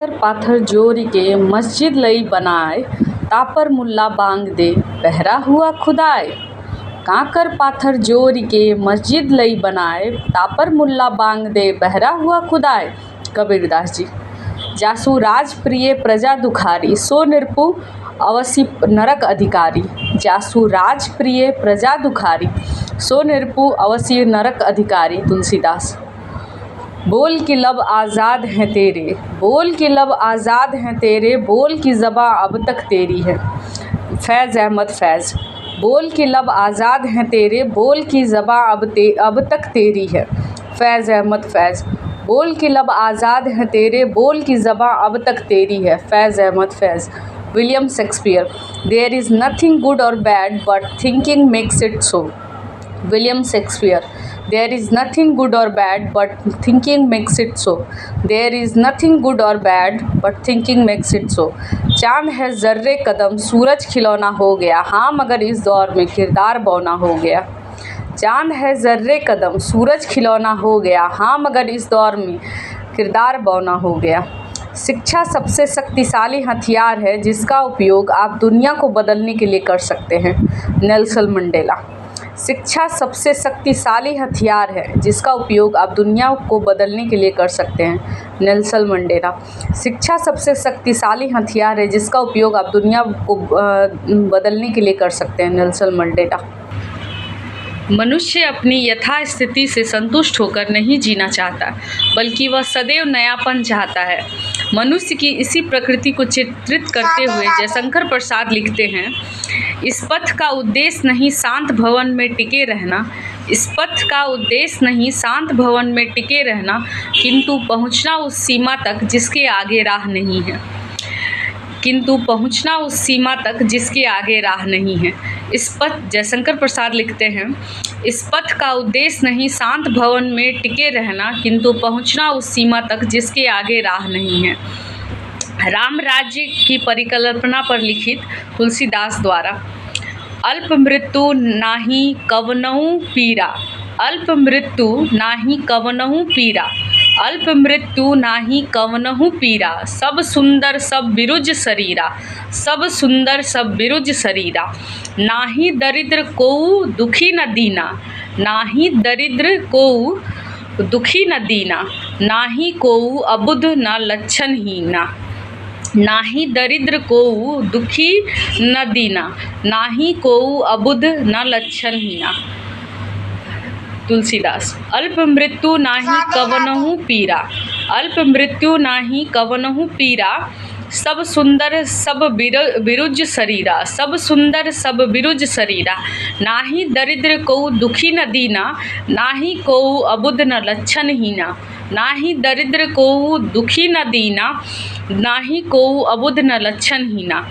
पाथर जोरी के मस्जिद लई बनाए, तापर मुल्ला बांग दे पहरा हुआ खुदाए। कांकर पाथर जोरी के मस्जिद लई बनाए, तापर मुल्ला बांग दे बहरा हुआ खुदाए। कबीरदास जी। जासु राज प्रिय प्रजा दुखारी, सो निरपु अवसी नरक अधिकारी। जासु राज प्रिय प्रजा दुखारी, सो निरपु अवसी नरक अधिकारी। तुलसीदास। बोल की लब आज़ाद हैं तेरे, बोल की लब आज़ाद हैं तेरे, बोल की ज़बां अब तक तेरी है। फैज़ अहमद फैज़। बोल की लब आज़ाद हैं तेरे, बोल की ज़बां अब तक तेरी है। फैज़ अहमद फैज़। बोल की लब आज़ाद हैं तेरे, बोल की ज़बां अब तक तेरी है। Faiz Ahmad Faiz. William Shakespeare. There is nothing good or bad but thinking makes it so. William Shakespeare. There is nothing good or bad but thinking makes it so. There is nothing good or bad but thinking makes it so. चाँद है ज़र्रे कदम, सूरज खिलौना हो गया, हाँ मगर इस दौर में किरदार बौना हो गया। चाँद है ज़र्रे कदम, सूरज खिलौना हो गया, हाँ मगर इस दौर में किरदार बौना हो गया। शिक्षा सबसे शक्तिशाली हथियार है जिसका उपयोग आप दुनिया को बदलने के लिए कर सकते हैं। Nelson Mandela. शिक्षा सबसे शक्तिशाली हथियार है जिसका उपयोग आप दुनिया को बदलने के लिए कर सकते हैं। Nelson Mandela. शिक्षा सबसे शक्तिशाली हथियार है जिसका उपयोग आप दुनिया को बदलने के लिए कर सकते हैं। Nelson Mandela. मनुष्य अपनी यथास्थिति से संतुष्ट होकर नहीं जीना चाहता, बल्कि वह सदैव नयापन चाहता है। मनुष्य की इसी प्रकृति को चित्रित करते हुए जयशंकर प्रसाद लिखते हैं, इस पथ का उद्देश्य नहीं शांत भवन में टिके रहना, इस पथ का उद्देश्य नहीं शांत भवन में टिके रहना, किंतु पहुंचना उस सीमा तक जिसके आगे राह नहीं है। किंतु पहुंचना उस सीमा तक जिसके आगे राह नहीं है। इस पथ जयशंकर प्रसाद लिखते हैं, इस पथ का उद्देश्य नहीं शांत भवन में टिके रहना, किंतु पहुंचना उस सीमा तक जिसके आगे राह नहीं है। राम राज्य की परिकल्पना पर लिखित तुलसीदास द्वारा। अल्प मृत्यु नाही कवनहु पीरा, अल्प मृत्यु नाही कवनहु पीरा, अल्प मृत्यु नाही कवनहु पीरा, सब सुंदर सब बिरुज शरीरा, सब सुंदर सब बिरुज शरीरा। नाही दरिद्र कोउ दुखी न दीना, नाही दरिद्र कोउ दुखी न दीना, नाही कोउ अबुध न लक्षण हीना। नाही दरिद्र कोउ दुखी न दीना, नाही कोउ अबुध न लक्षण हीना। तुलसीदास। अल्प मृत्यु नाही कवनहु पीरा, अल्प मृत्यु नाही कवनहु पीरा, सब सुंदर सब बिरुज शरीरा, सब सुंदर सब बिरुज शरीरा। नाही दरिद्र कोउ दुखी न दीना, नाही कोउ अबुध न लक्षण हीना। नाही दरिद्र कोउ दुखी न दीना, नाही कोउ अबुध न लक्षण हीना।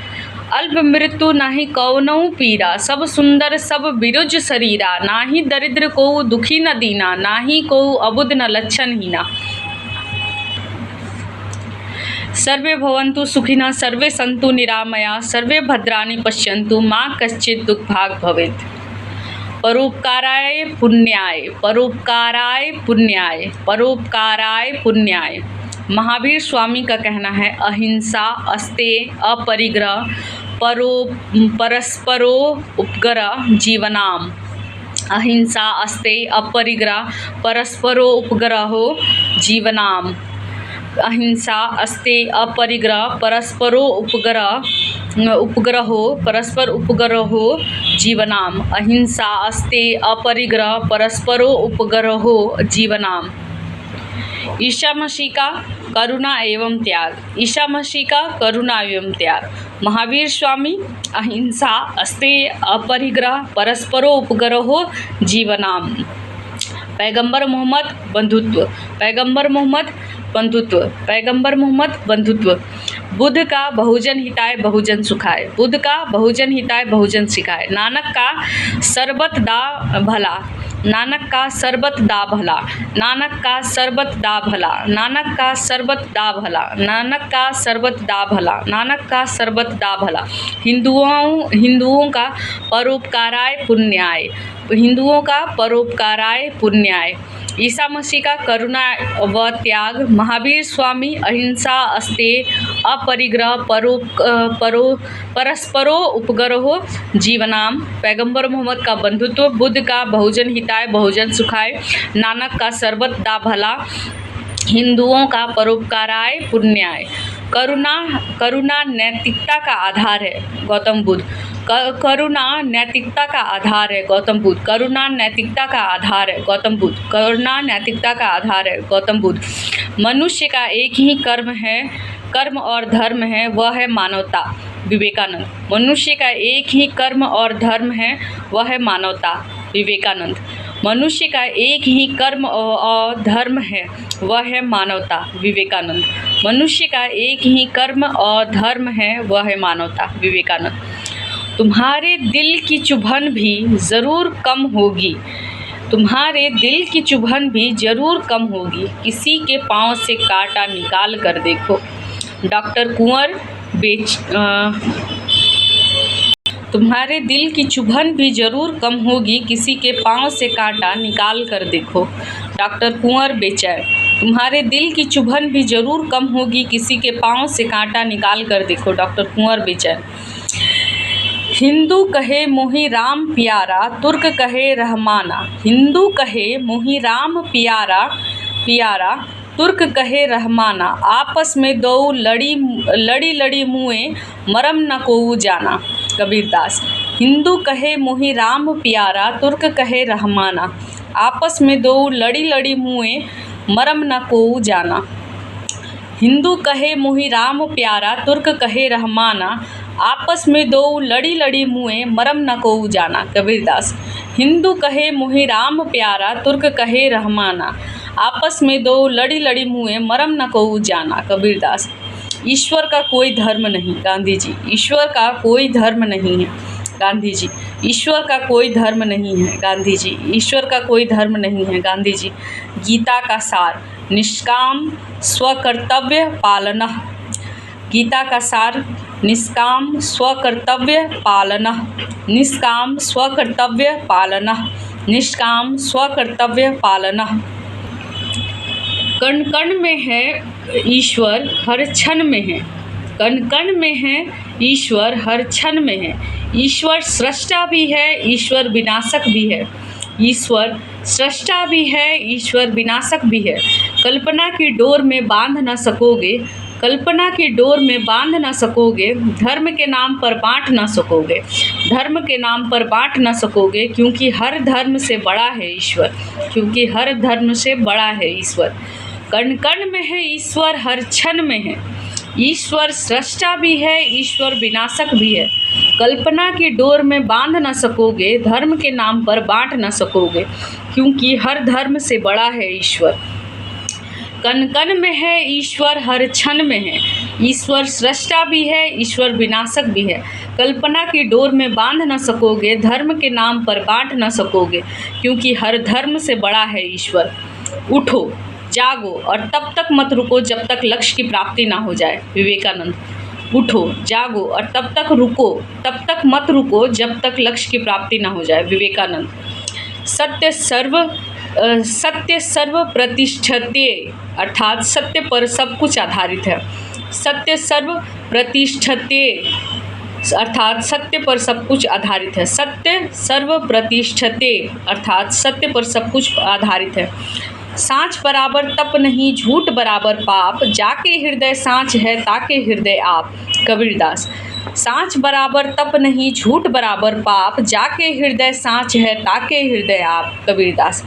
अल्प मृत्यु नाही कवनहु पीरा, सब सुंदर सब बिरुज शरीरा। नाही दरिद्र कोउ दुखी न दीना, नाही कोउ अबुध न लक्षण हीना। सर्वे भवन्तु सुखिनः, सर्वे सन्तु निरामया, सर्वे भद्राणि पश्यन्तु, मा कश्चित् दुःखभाग् भवेत्। परोपकाराय पुण्याय, परोपकाराय पुण्याय, परोपकाराय पुण्याय। महावीर स्वामी का कहना है, अहिंसा, अस्तेय, अपरिग्रह, परस्परो उपग्रह जीवनाम। अहिंसा, अस्तेय, अपरिग्रह, परस्परो उपग्रहो जीवनाम। अहिंसा, अस्तेय, अपरिग्रह, परस्परो उपग्रहो परस्पर उपग्रहो जीवनाम। अहिंसा, अस्तेय, अपरिग्रह, परस्परो उपग्रहो जीवनाम। ईसा मसीह का करुणा एवं त्याग, ईसा मसीह का करुणा एवं त्याग। महावीर स्वामी, अहिंसा, अस्तेय, अपरिग्रह, परस्परो उपग्रहो जीवनाम। पैगंबर मोहम्मद बंधुत्व, पैगंबर मोहम्मद बंधुत्व, पैगंबर मोहम्मद बंधुत्व। बुद्ध का बहुजन हिताय बहुजन सुखाय, बुद्ध का बहुजन हिताय बहुजन सिखाय। नानक का सरबत दा भला, नानक का सरबत दा भला, नानक का सरबत दा भला, नानक का सरबत दा भला, नानक का सरबत दा भला, नानक का सरबत दा भला। हिंदुओं का परोपकाराय पुण्याय, हिंदुओं का परोपकाराय पुण्याय। ईसा मसीह का करुणा व त्याग, महावीर स्वामी अहिंसा अस्तेय अपरिग्रह परस्परो उपग्रहो जीवनाम, पैगंबर मोहम्मद का बंधुत्व, बुद्ध का बहुजन हिताय बहुजन सुखाय, नानक का सर्वदा भला, हिंदुओं का परोपकाराय पुण्याय। करुणा नैतिकता का आधार है गौतम बुद्ध। करुणा नैतिकता का आधार है गौतम बुद्ध। करुणा नैतिकता का आधार है गौतम बुद्ध। करुणा नैतिकता का आधार है गौतम बुद्ध। मनुष्य का एक ही कर्म और धर्म है, वह है मानवता, विवेकानंद। मनुष्य का एक ही कर्म और धर्म है, वह है मानवता, विवेकानंद। मनुष्य का एक ही कर्म और धर्म है, वह है मानवता, विवेकानंद। मनुष्य का एक ही कर्म और धर्म है, वह है मानवता, विवेकानंद। तुम्हारे दिल की चुभन भी ज़रूर कम होगी, तुम्हारे दिल की चुभन भी ज़रूर कम होगी, किसी के पाँव से कांटा निकाल कर देखो, डॉक्टर कुंवर तुम्हारे दिल की चुभन भी ज़रूर कम होगी, किसी के पाँव से कांटा निकाल कर देखो, डॉक्टर कुंवर बेचैन। तुम्हारे दिल की चुभन भी ज़रूर कम होगी, किसी के पाँव से कांटा निकाल कर देखो, डॉक्टर कुंवर बेचैन। हिंदू कहे मोहि राम प्यारा, तुर्क कहे रहमाना। हिंदू कहे मोहि राम प्यारा, तुर्क कहे रहमाना। आपस में दो लड़ी मुए, मरम न कोऊ जाना, कबीरदास। हिंदू कहे मोहि राम प्यारा, तुर्क कहे रहमाना। आपस में दो लड़ी मुए, मरम न कोऊ जाना। हिंदू कहे मोहि राम प्यारा, तुर्क कहे रहमाना। आपस में दो लड़ी मुए, मरम न कोऊ जाना, कबीरदास। हिंदू कहे मोहि राम प्यारा, तुर्क कहे रहमाना। आपस में दो लड़ी मुए, मरम न कोऊ जाना, कबीरदास। ईश्वर का कोई धर्म नहीं, गांधी जी। ईश्वर का कोई धर्म नहीं है, गांधी जी। ईश्वर का कोई धर्म नहीं है, गांधी जी। ईश्वर का कोई धर्म नहीं है, गांधी जी। गीता का सार, निष्काम स्वकर्तव्य पालना। गीता का सार, निष्काम स्वकर्तव्य पालना। निष्काम स्वकर्तव्य पालना। निष्काम स्वकर्तव्य पालना। कण कण में है ईश्वर, हर क्षण में है। कण कण में है ईश्वर, हर क्षण में है। ईश्वर सृष्टा भी है, ईश्वर विनाशक भी है। ईश्वर सृष्टा भी है, ईश्वर विनाशक भी है। कल्पना की डोर में बांध न सकोगे, कल्पना की डोर में बांध न सकोगे। धर्म के नाम पर बांट न सकोगे, धर्म के नाम पर बांट न सकोगे, क्योंकि हर धर्म से बड़ा है ईश्वर, क्योंकि हर धर्म से बड़ा है ईश्वर। कण कण में है ईश्वर, हर क्षण में है। ईश्वर सृष्टा भी है, ईश्वर विनाशक भी है। कल्पना की डोर में बांध न सकोगे, धर्म के नाम पर बांट न सकोगे, क्योंकि हर धर्म से बड़ा है ईश्वर। कण कण में है ईश्वर, हर क्षण में है। ईश्वर सृष्टा भी है, ईश्वर विनाशक भी है। कल्पना की डोर में बांध न सकोगे, धर्म के नाम पर बांट न सकोगे, क्योंकि हर धर्म से बड़ा है ईश्वर। उठो, जागो और तब तक मत रुको जब तक लक्ष्य की प्राप्ति ना हो जाए, विवेकानंद। उठो, जागो और तब तक मत रुको जब तक लक्ष्य की प्राप्ति ना हो जाए, विवेकानंद। सत्य सर्व प्रतिष्ठते, अर्थात सत्य पर सब कुछ आधारित है। सत्य सर्व प्रतिष्ठते, अर्थात सत्य पर सब कुछ आधारित है। सत्य सर्व प्रतिष्ठते, अर्थात सत्य पर सब कुछ आधारित है। सांच बराबर तप नहीं, झूठ बराबर पाप, जाके हृदय सांच है ताके हृदय आप, कबीरदास। सांच बराबर तप नहीं, झूठ बराबर पाप, जाके हृदय सांच है ताके हृदय आप, कबीरदास।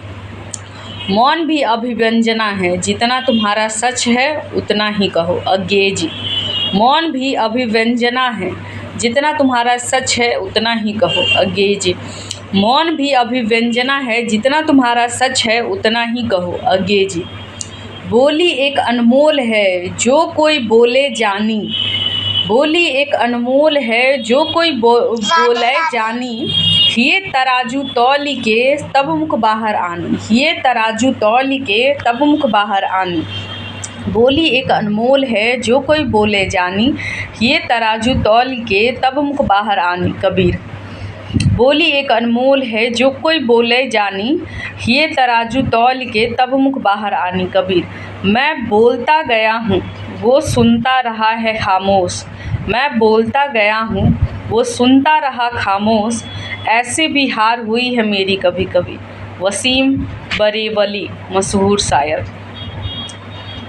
मौन भी अभिव्यंजना है, जितना तुम्हारा सच है उतना ही कहो, अज्ञेय जी। मौन भी अभिव्यंजना है, जितना तुम्हारा सच है उतना ही कहो, अज्ञेय जी। मौन भी अभिव्यंजना है, जितना तुम्हारा सच है उतना ही कहो, अज्ञेय जी। बोली एक अनमोल है, जो कोई बोले जानी। बोली एक अनमोल है, जो कोई बोले जानी। ये तराजू तौली के तब मुख बाहर आनी। ये तराजू तौली के तब मुख बाहर आनी। बोली एक अनमोल है, जो कोई बोले जानी। ये तराजू तौल के तब मुख बाहर आनी, कबीर। बोली एक अनमोल है जो कोई बोले जानी, ये तराजू तौल के तब मुख बाहर आनी। कबीर। मैं बोलता गया हूँ वो सुनता रहा है खामोश, मैं बोलता गया हूँ वो सुनता रहा खामोश, ऐसे भी हार हुई है मेरी कभी कभी। वसीम बरेवली, मशहूर शायर।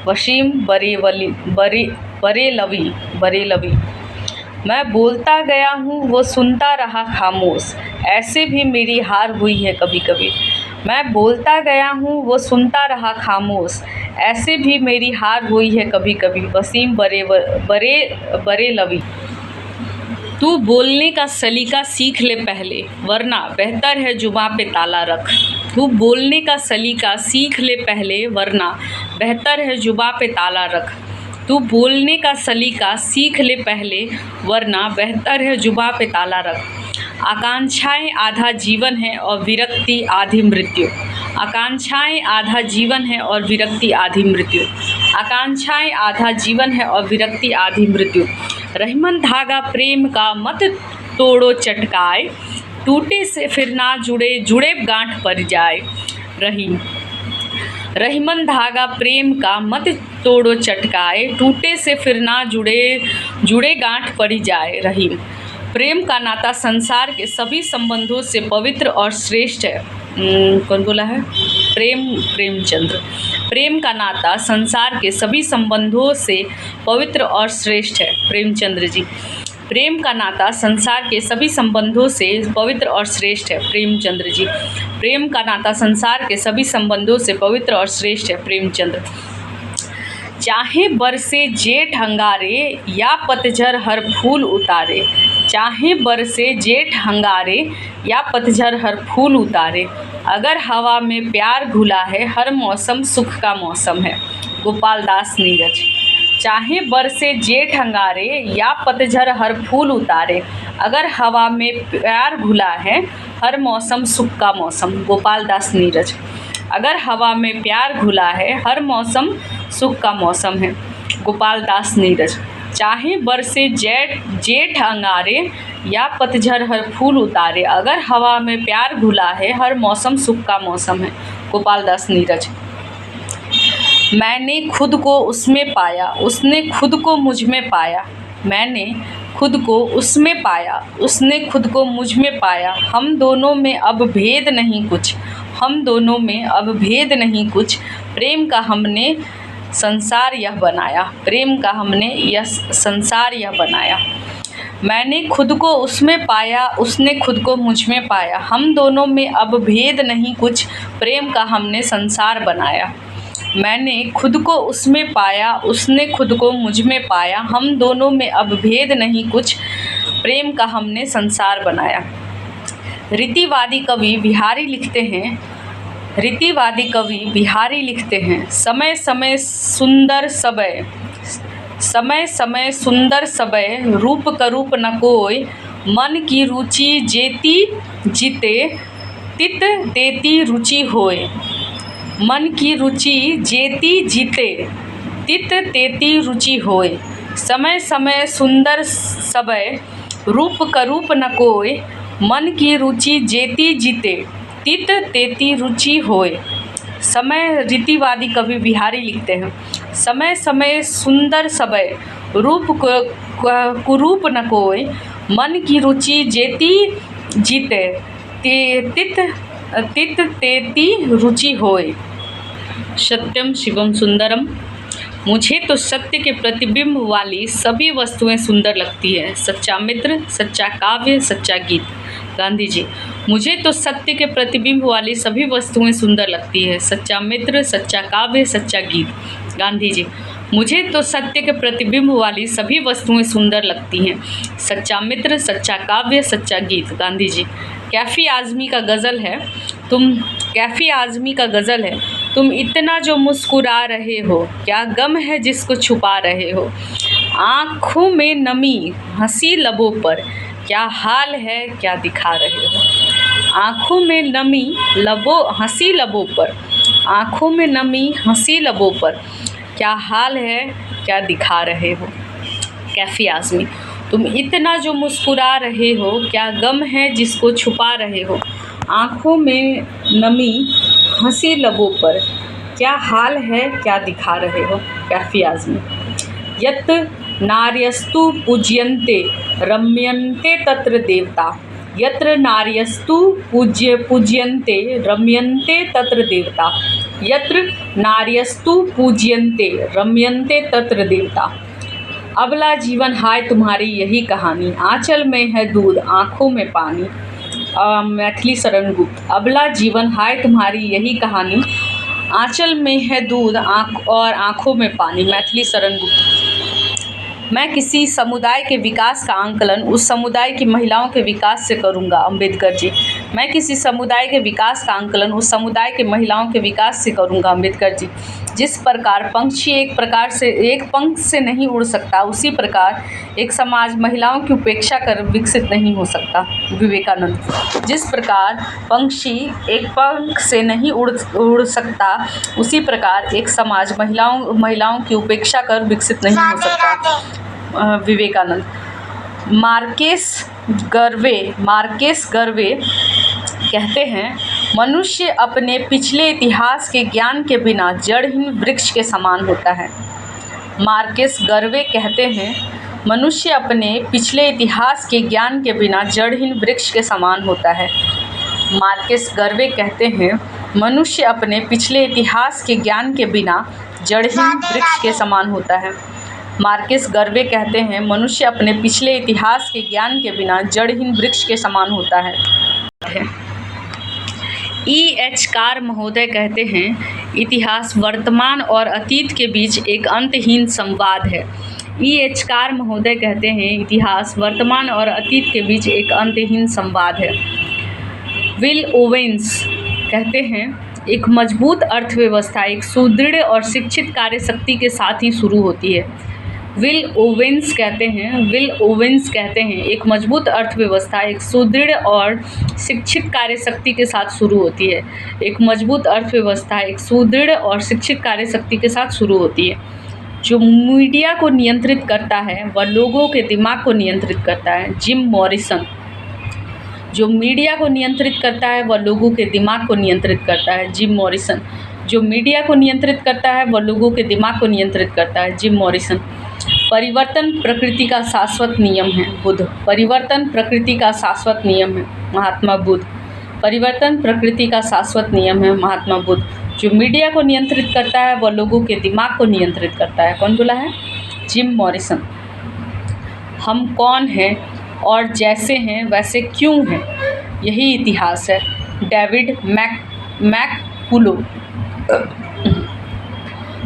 वसीम बरेलवी। मैं बोलता गया हूँ वो सुनता रहा खामोश, ऐसे भी मेरी हार हुई है कभी कभी। मैं बोलता गया हूँ वो सुनता रहा खामोश, ऐसे भी मेरी हार हुई है कभी कभी। वसीम बरेलवी। तू बोलने का सलीका सीख ले पहले, वरना बेहतर है जुबां पे ताला रख। तू बोलने का सलीका सीख ले पहले, वरना बेहतर है जुबां पे ताला रख। तू बोलने का सलीका सीख ले पहले, वरना बेहतर है जुबां पे ताला रख। आकांक्षाएं आधा जीवन है और विरक्ति आधी मृत्यु। आकांक्षाएं आधा जीवन है और विरक्ति आधी मृत्यु। आकांक्षाएं आधा जीवन है और विरक्ति आधी मृत्यु। रहीमन धागा प्रेम का मत तोड़ो चटकाए, टूटे से फिर ना जुड़े जुड़े गांठ पड़ जाए। रहीमन धागा प्रेम का मत तोड़ो चटकाए, टूटे से फिर ना जुड़े गांठ पड़ जाए। रहीम। प्रेम का नाता संसार के सभी संबंधों से पवित्र और श्रेष्ठ है। कौन बोला है? प्रेमचंद्र। प्रेम का नाता संसार के सभी संबंधों से पवित्र और श्रेष्ठ है। प्रेमचंद्र जी। प्रेम का नाता संसार के सभी संबंधों से पवित्र और श्रेष्ठ है। प्रेमचंद्र जी। प्रेम का नाता संसार के सभी संबंधों से पवित्र और श्रेष्ठ है। प्रेमचंद्र। चाहे बरसे जेठ अंगारे या पतझर हर फूल उतारे, चाहे बरसे जेठ अंगारे या पतझर हर फूल उतारे, अगर हवा में प्यार घुला है हर मौसम सुख का मौसम है। गोपाल दास नीरज। चाहे बरसे जेठ अंगारे या पतझर हर फूल उतारे, अगर हवा में प्यार घुला है हर मौसम सुख का मौसम। गोपाल दास नीरज। अगर हवा में प्यार घुला है हर मौसम सुख का मौसम है। गोपाल दास नीरज। चाहे बरसे जेठ अंगारे या पतझर हर फूल उतारे, अगर हवा में प्यार घुला है हर मौसम सुख का मौसम है। गोपाल दास नीरज। मैंने खुद को उसमें पाया, उसने खुद को मुझ में पाया। मैंने खुद को उसमें पाया, उसने खुद को मुझ में पाया। हम दोनों में अब भेद नहीं कुछ, हम दोनों में अब भेद नहीं कुछ। प्रेम का हमने संसार यह बनाया, प्रेम का हमने यह संसार यह बनाया। मैंने खुद को उसमें पाया, उसने खुद को मुझ में पाया। हम दोनों में अब भेद नहीं कुछ, प्रेम का हमने संसार बनाया। मैंने खुद को उसमें पाया, उसने खुद को मुझ में पाया। हम दोनों में अब भेद नहीं कुछ, प्रेम का हमने संसार बनाया। रीतिवादी कवि बिहारी लिखते हैं, रीतिवादी कवि बिहारी लिखते हैं, समय समय सुंदर सबय, समय समय सुंदर सबय, रूप करूप न कोय, मन की रुचि जेती जीते, तित तेती रुचि होय। मन की रुचि जेती जीते, तित तेती रुचि होय। समय समय सुंदर सबय, रूप करूप न कोय, मन की रुचि जेती जीते, तित तेती रुचि होय। समय रीतिवादी कवि बिहारी लिखते हैं, समय समय सुंदर सबय, रूप कुरूप न कोय, मन की रुचि जेती जीते, तित तेती रुचि होय। सत्यम शिवम सुंदरम। मुझे तो सत्य के प्रतिबिंब वाली सभी वस्तुएं सुंदर लगती है। सच्चा मित्र, सच्चा काव्य, सच्चा गीत। गांधी जी। मुझे तो सत्य के प्रतिबिंब वाली सभी वस्तुएं सुंदर लगती है। सच्चा मित्र, सच्चा काव्य, सच्चा गीत। गांधी जी। मुझे तो सत्य के प्रतिबिंब वाली सभी वस्तुएं सुंदर लगती हैं। सच्चा मित्र, सच्चा काव्य, सच्चा गीत। गांधी जी। कैफी आज़मी का गज़ल है, तुम इतना जो मुस्कुरा रहे हो, क्या गम है जिसको छुपा रहे हो। आँखों में नमी, हंसी लबों पर, क्या हाल है क्या दिखा रहे हो। आँखों में नमी, हंसी लबों पर, आँखों में नमी, हंसी लबों पर, क्या हाल है क्या दिखा रहे हो। कैफी आज़मी। तुम इतना जो मुस्कुरा रहे हो, क्या गम है जिसको छुपा रहे हो। आँखों में नमी, हंसी लबों पर, क्या हाल है, क्या दिखा रहे हो। कैफी आज़मी। यत् नार्यस्तु पूज्यन्ते रम्यन्ते तत्र देवता। यत्र नार्यस्तु पूज्यन्ते रम्यन्ते तत्र देवता। यत्र नार्यस्तु पूज्यन्ते रम्यन्ते तत्र देवता। अबला जीवन हाय तुम्हारी यही कहानी, आंचल में है दूध आँखों में पानी। मैथिली शरण गुप्त। अबला जीवन हाय तुम्हारी यही कहानी, आंचल में है दूध और आँखों में पानी। मैथिली शरण गुप्त। मैं किसी समुदाय के विकास का आंकलन उस समुदाय की महिलाओं के विकास से करूंगा। अम्बेडकर जी। मैं किसी समुदाय के विकास का आंकलन उस समुदाय के महिलाओं के विकास से करूंगा। अम्बेडकर जी। जिस प्रकार पंछी एक पंख से नहीं उड़ सकता, उसी प्रकार एक समाज महिलाओं की उपेक्षा कर विकसित नहीं हो सकता। विवेकानंद। जिस प्रकार पंछी एक पंख से नहीं उड़ सकता, उसी प्रकार एक समाज महिलाओं की उपेक्षा कर विकसित नहीं हो सकता। विवेकानंद। मार्केस गर्वे कहते हैं, मनुष्य अपने पिछले इतिहास के ज्ञान के बिना जड़हीन वृक्ष के समान होता है। मार्केस गर्वे कहते हैं, मनुष्य अपने पिछले इतिहास के ज्ञान के बिना जड़हीन वृक्ष के समान होता है। मार्केस गर्वे कहते हैं, मनुष्य अपने पिछले इतिहास के ज्ञान के बिना जड़हीन वृक्ष के समान होता है। मार्केस गर्वे कहते हैं, मनुष्य अपने पिछले इतिहास के ज्ञान के बिना जड़हीन वृक्ष के समान होता है। E.H. कार महोदय कहते हैं, इतिहास वर्तमान और अतीत के बीच एक अंतहीन संवाद है। E.H. कार महोदय कहते हैं, इतिहास वर्तमान और अतीत के बीच एक अंतहीन संवाद है। विल ओवेंस कहते हैं, एक मजबूत अर्थव्यवस्था एक सुदृढ़ और शिक्षित कार्यशक्ति के साथ ही शुरू होती है। विल ओवेंस कहते हैं, एक मजबूत अर्थव्यवस्था एक सुदृढ़ और शिक्षित कार्यशक्ति के साथ शुरू होती है। एक मजबूत अर्थव्यवस्था एक सुदृढ़ और शिक्षित कार्यशक्ति के साथ शुरू होती है। जो मीडिया को नियंत्रित करता है वह लोगों के दिमाग को नियंत्रित करता है। Jim Morrison. जो मीडिया को नियंत्रित करता है वह लोगों के दिमाग को नियंत्रित करता है। Jim Morrison. जो मीडिया को नियंत्रित करता है वह लोगों के दिमाग को नियंत्रित करता है। Jim Morrison. परिवर्तन प्रकृति का शाश्वत नियम है। बुद्ध। परिवर्तन प्रकृति का शाश्वत नियम है। महात्मा बुद्ध। परिवर्तन प्रकृति का शाश्वत नियम है। महात्मा बुद्ध। जो मीडिया को नियंत्रित करता है वह लोगों के दिमाग को नियंत्रित करता है। कौन बोला है? Jim Morrison. हम कौन हैं और जैसे हैं वैसे क्यों हैं, यही इतिहास है। डेविड मैककुलो।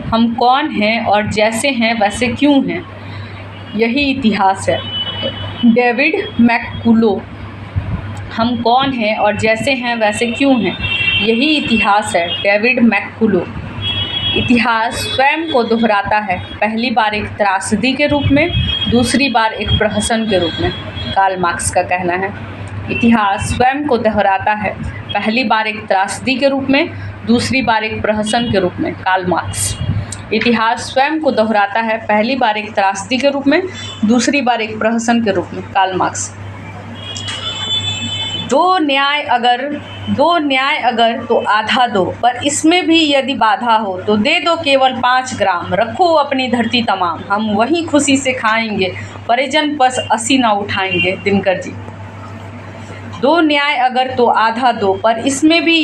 हम कौन हैं और जैसे हैं वैसे क्यों हैं, यही इतिहास है। डेविड मैककुलो। हम कौन हैं और जैसे हैं वैसे क्यों हैं, यही इतिहास है। डेविड मैककुलो। इतिहास स्वयं को दोहराता है, पहली बार एक त्रासदी के रूप में, दूसरी बार एक प्रहसन के रूप में। कार्ल मार्क्स का कहना है। इतिहास स्वयं को दोहराता है, पहली बार एक त्रासदी के रूप में, दूसरी बार एक प्रहसन के रूप में। Karl Marx. इतिहास स्वयं को दोहराता है, पहली बार एक त्रासदी के रूप में, दूसरी बार एक प्रहसन के रूप में। Karl Marx. दो न्याय अगर तो आधा दो, पर इसमें भी यदि बाधा हो तो दे दो केवल 5 ग्राम। रखो अपनी धरती तमाम, हम वहीं खुशी से खाएंगे, परिजन बस असी ना उठाएंगे। दिनकर जी। दो न्याय अगर तो आधा दो, पर इसमें भी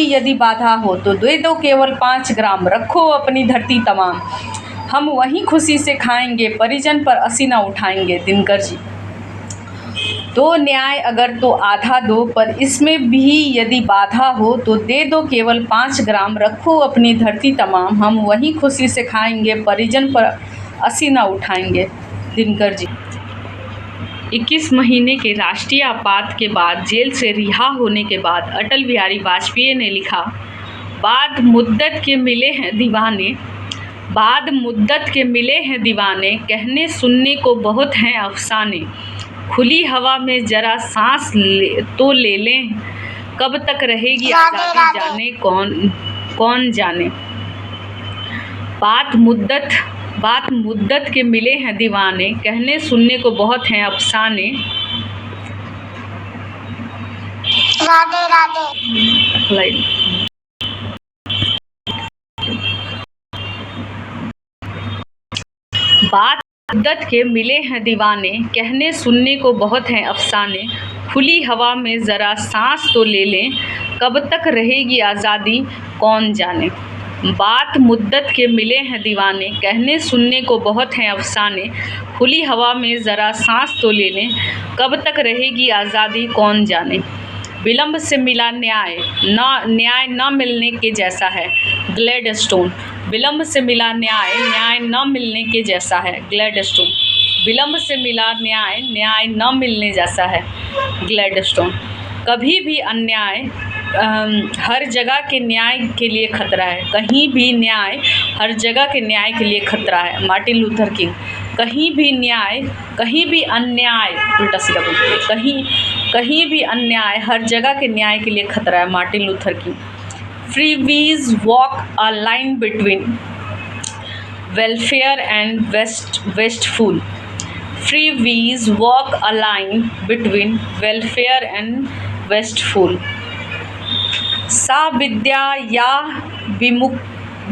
यदि बाधा हो तो दे दो केवल 5 ग्राम। रखो अपनी धरती तमाम, हम वहीं खुशी से खाएंगे, परिजन पर असी ना उठाएंगे। दिनकर जी। दो न्याय अगर तो आधा दो, पर इसमें भी यदि बाधा हो तो दे दो केवल 5 ग्राम। रखो अपनी धरती तमाम, हम वहीं खुशी से खाएंगे, परिजन पर असी ना उठाएंगे। दिनकर जी। 21 महीने के राष्ट्रीय आपात के बाद जेल से रिहा होने के बाद अटल बिहारी वाजपेयी ने लिखा, बाद मुद्दत के मिले हैं दीवाने, कहने सुनने को बहुत हैं अफसाने। खुली हवा में जरा सांस तो ले लें, कब तक रहेगी आज़ादी जाने कौन जाने। बात मुद्दत के मिले हैं दीवाने, कहने सुनने को बहुत हैं अफसाने। राधे राधे। बात मुद्दत के मिले हैं दीवाने, कहने सुनने को बहुत हैं अफसाने। खुली हवा में ज़रा सांस तो ले लें, कब तक रहेगी आज़ादी कौन जाने। बात मुद्दत के मिले हैं दीवाने, कहने सुनने को बहुत हैं अफसाने। खुली हवा में ज़रा सांस तो ले लें, कब तक रहेगी आज़ादी कौन जाने। विलंब से मिला न्याय न मिलने के जैसा है ग्लैडस्टोन। विलंब से मिला न्याय न मिलने के जैसा है ग्लैडस्टोन। विलंब से मिला न्याय न मिलने जैसा है ग्लैडस्टोन। कभी भी अन्याय हर जगह के न्याय के लिए खतरा है। कहीं भी न्याय हर जगह के न्याय के लिए खतरा है मार्टिन लूथर किंग। कहीं भी अन्याय उल्टा सीधा बोलते हैं, कहीं भी अन्याय हर जगह के न्याय के लिए खतरा है Martin Luther king. Freebies walk a line between welfare and wasteful. Freebies walk a line between welfare and wasteful. सा विद्या या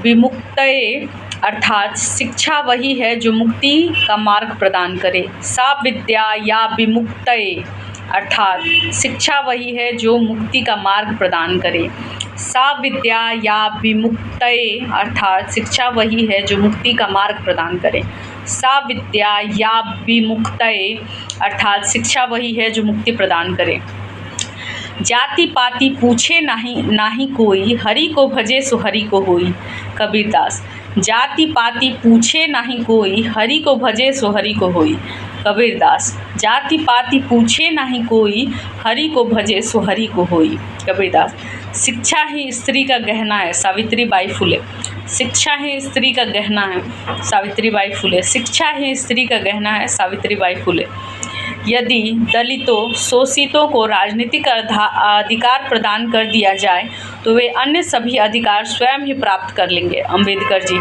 विमुक्तये, अर्थात शिक्षा वही है जो मुक्ति का मार्ग प्रदान करे। सा विद्या या विमुक्तये, अर्थात शिक्षा वही है जो मुक्ति का मार्ग प्रदान करे। सा विद्या या विमुक्तये, अर्थात शिक्षा वही है जो मुक्ति का मार्ग प्रदान करे। सा विद्या या विमुक्तये, अर्थात शिक्षा वही है जो मुक्ति प्रदान करे। जाति पाति पूछे नाही कोई, हरि को भजे सो हरि को होई। कबीरदास। जाति पाति पूछे नाही कोई, हरि को भजे सो हरि को होई। कबीरदास। जाति पाति पूछे नहीं कोई, हरि को भजे सो हरि को होई। कबीरदास। शिक्षा ही स्त्री का गहना है सावित्रीबाई फुले। शिक्षा ही स्त्री का गहना है सावित्रीबाई फुले। शिक्षा ही स्त्री का गहना है सावित्रीबाई फुले। यदि दलितों शोषितों को राजनीतिक अधिकार प्रदान कर दिया जाए तो वे अन्य सभी अधिकार स्वयं ही प्राप्त कर लेंगे। अम्बेडकर जी।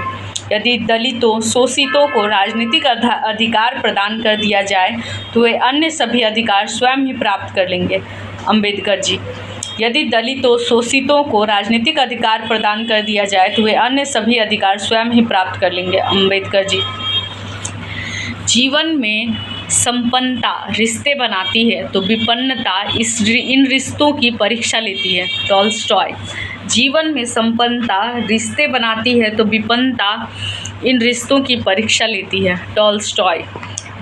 यदि दलितों शोषितों को राजनीतिक अधिकार प्रदान कर दिया जाए तो वे अन्य सभी अधिकार स्वयं ही प्राप्त कर लेंगे। अम्बेडकर जी। यदि दलितों शोषितों को राजनीतिक अधिकार प्रदान कर दिया जाए तो वे अन्य सभी अधिकार स्वयं ही प्राप्त कर लेंगे। अम्बेडकर जी। जीवन में संपन्नता रिश्ते बनाती है तो विपन्नता इन रिश्तों की परीक्षा लेती है। टॉलस्टॉय। जीवन में संपन्नता रिश्ते बनाती है तो विपन्नता इन रिश्तों की परीक्षा लेती है। टॉलस्टॉय।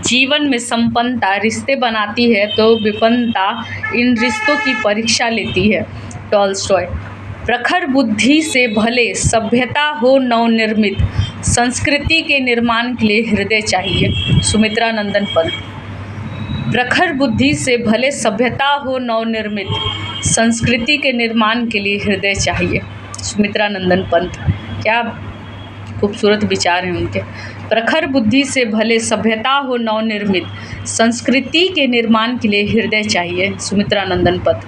जीवन में संपन्नता रिश्ते बनाती है तो विपन्नता इन रिश्तों की परीक्षा लेती है। टॉलस्टॉय। प्रखर बुद्धि से भले सभ्यता हो नवनिर्मित, संस्कृति के निर्माण के लिए हृदय चाहिए। सुमित्रा नंदन पंत। प्रखर बुद्धि से भले सभ्यता हो नवनिर्मित, संस्कृति के निर्माण के लिए हृदय चाहिए। सुमित्रा नंदन पंत। क्या खूबसूरत विचार हैं उनके। प्रखर बुद्धि से भले सभ्यता हो नवनिर्मित, संस्कृति के निर्माण के लिए हृदय चाहिए। सुमित्रा नंदन पंत।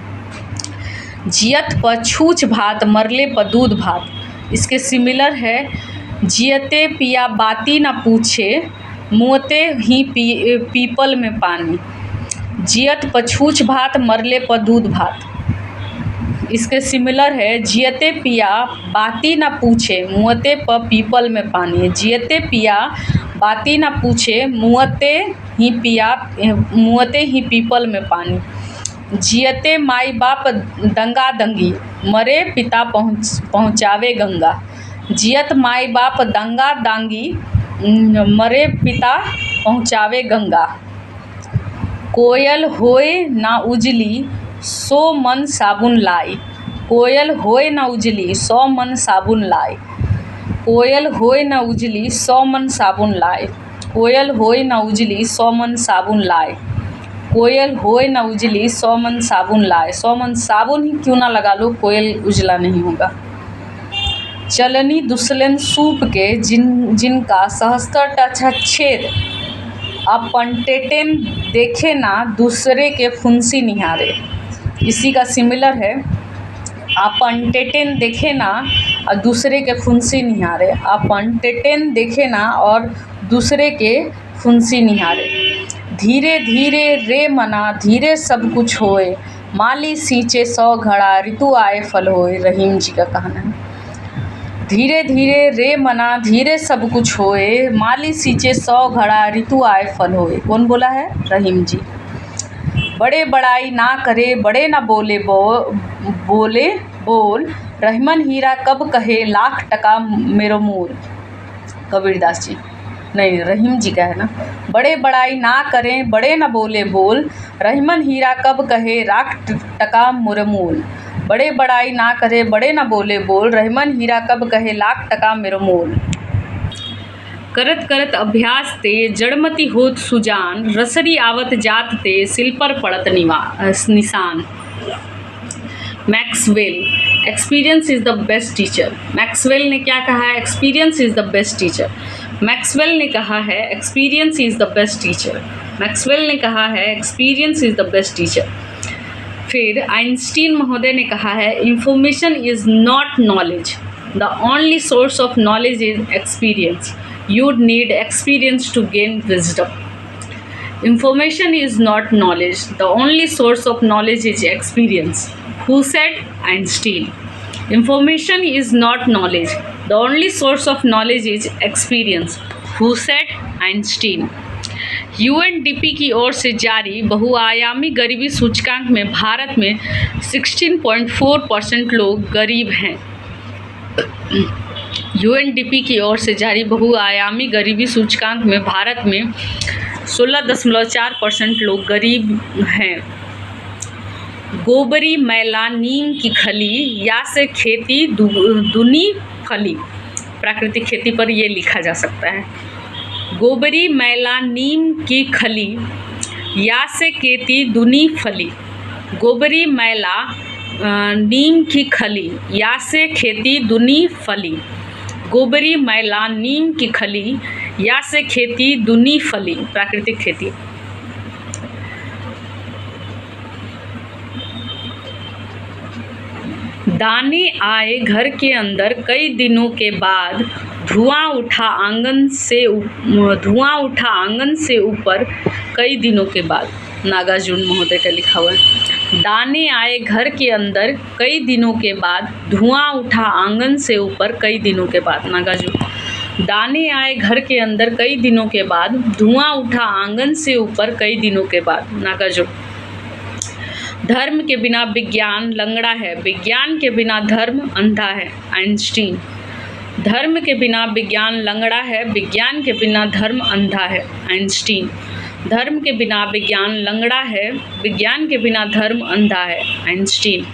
जियत प छूछ भात, मरले प दूध भात। इसके सिमिलर है जियते पिया बाती न पूछे, मुँहते ही पीपल में पानी। जियत प छूछ भात, मरले प दूध भात। इसके सिमिलर है जियते पिया बाती न पूछे, मुँहते प पीपल में पानी। जियते पिया बाती न पूछे, मुँहते ही पीपल में पानी। जियते माई बाप दंगा दंगी, मरे पिता पहुँचावे गंगा। जियत माई बाप दंगा दांगी, मरे पिता पहुँचावे गंगा। कोयल होए ना उजली, सो मन साबुन लाई। कोयल होए ना उजली, सौ मन साबुन लाई। कोयल होए ना उजली, सौ मन साबुन लाई। कोयल होए ना उजली, सौ मन साबुन लाई। कोयल होए ना उजली, सौ मन साबुन लाए। 100 मन साबुन ही क्यों ना लगा लो, कोयल उजला नहीं होगा। चलनी दुसलन सूप के जिनका सहस्त्र छेद, अपन टेटेन देखे ना दूसरे के फुंसी निहारे। इसी का सिमिलर है अपन टेटेन देखे ना और दूसरे के फुंसी निहारे। अपन टेटेन देखे ना और दूसरे के फुंसी निहारे। धीरे धीरे रे मना धीरे सब कुछ होए, माली सींचे 100 घड़ा ऋतु आए फल होए। रहीम जी का कहना है। धीरे धीरे रे मना धीरे सब कुछ होए, माली सींचे 100 घड़ा ऋतु आए फल होए। कौन बोला है? रहीम जी। बड़े बड़ाई ना करे बड़े ना बोले बोल, रहमन हीरा कब कहे लाख टका मेरो मोल। कबीरदास जी, नहीं रहीम जी का है ना। बड़े बड़ाई ना करें बड़े ना बोले बोल, रहमन हीरा कब कहे लाख टका मोर मोल। बड़े बड़ाई ना करे बड़े ना बोले बोल, रहमन हीरा कब कहे लाख टका मेरो मोल। करत करत अभ्यास ते जड़मती होत सुजान, रसरी आवत जात ते सिल पर पड़त निशान। Maxwell, experience is the best teacher. Maxwell ने क्या कहा है? Experience is the best teacher. Maxwell ने कहा है experience is the best teacher. Maxwell ने कहा है experience is the best teacher. फिर आइंस्टीन महोदय ने कहा है information is not knowledge, the only source of knowledge is experience, you'd need experience to gain wisdom. Information is not knowledge, the only source of knowledge is experience. Who said? Einstein. Information is not knowledge, the only source of knowledge is experience. Who said? Einstein. UNDP की ओर से जारी बहुआयामी गरीबी सूचकांक में भारत में 16.4% लोग गरीब हैं। UNDP की ओर से जारी बहुआयामी गरीबी सूचकांक में भारत में 16.4% लोग गरीब हैं। गोबरी मैला नीम की खली या से खेती दुनी फली। प्राकृतिक खेती पर ये लिखा जा सकता है। गोबरी मैला नीम की खली या से खेती दुनी फली। गोबरी मैला नीम की खली या से खेती दुनी फली। गोबरी मैला नीम की खली या से खेती दुनी फली। प्राकृतिक खेती। दाने आए घर के अंदर कई दिनों के बाद, धुआं उठा आंगन से ऊपर कई दिनों के बाद। नागार्जुन महोदय का लिखा हुआ है। दाने आए घर के अंदर कई दिनों के बाद, धुआं उठा आंगन से ऊपर कई दिनों के बाद। नागार्जुन। दाने आए घर के अंदर कई दिनों के बाद, धुआं उठा आंगन से ऊपर कई दिनों के बाद। नागार्जुन। धर्म के बिना विज्ञान लंगड़ा है, विज्ञान के बिना धर्म अंधा है। आइंस्टीन। धर्म के बिना विज्ञान लंगड़ा है, विज्ञान के बिना धर्म अंधा है। आइंस्टीन। धर्म के बिना विज्ञान लंगड़ा है, विज्ञान के बिना धर्म अंधा है। आइंस्टीन।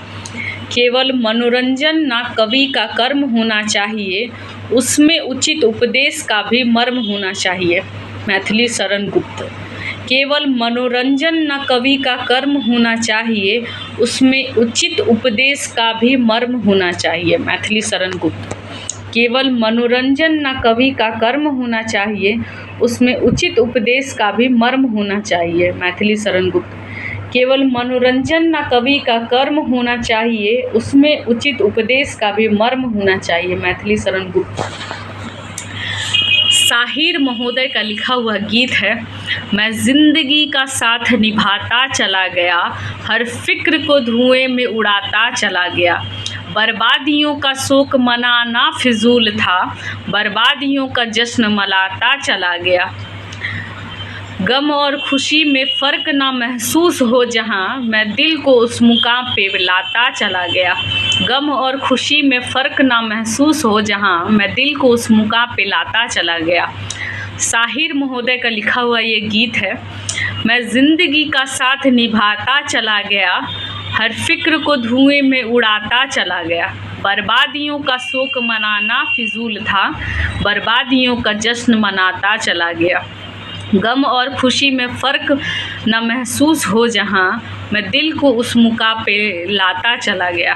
केवल मनोरंजन ना कवि का कर्म होना चाहिए, उसमें उचित उपदेश का भी मर्म होना चाहिए। मैथिली शरण गुप्त। केवल मनोरंजन न कवि का कर्म होना चाहिए, उसमें उचित उपदेश का भी मर्म होना चाहिए। मैथिली शरण गुप्त। केवल मनोरंजन न कवि का कर्म होना चाहिए, उसमें उचित उपदेश का भी मर्म होना चाहिए। मैथिली शरण गुप्त। केवल मनोरंजन न कवि का कर्म होना चाहिए, उसमें उचित उपदेश का भी मर्म होना चाहिए। मैथिली शरण गुप्त। साहिर महोदय का लिखा हुआ गीत है। मैं जिंदगी का साथ निभाता चला गया, हर फिक्र को धुएं में उड़ाता चला गया। बर्बादियों का शोक मनाना फिजूल था, बर्बादियों का जश्न मनाता चला गया। गम और खुशी में फ़र्क ना महसूस हो जहाँ, मैं दिल को उस मुकाम पे लाता चला गया। गम और खुशी में फ़र्क ना महसूस हो जहाँ, मैं दिल को उस मुकाम पे लाता चला गया। साहिर महोदय का लिखा हुआ ये गीत है। मैं ज़िंदगी का साथ निभाता चला गया, हर फिक्र को धुएं में उड़ाता चला गया। बर्बादियों का शोक मनाना फिजूल था, बर्बादियों का जश्न मनाता चला गया। गम और खुशी में फ़र्क न महसूस हो जहाँ, मैं दिल को उस मुकाम पे लाता चला गया।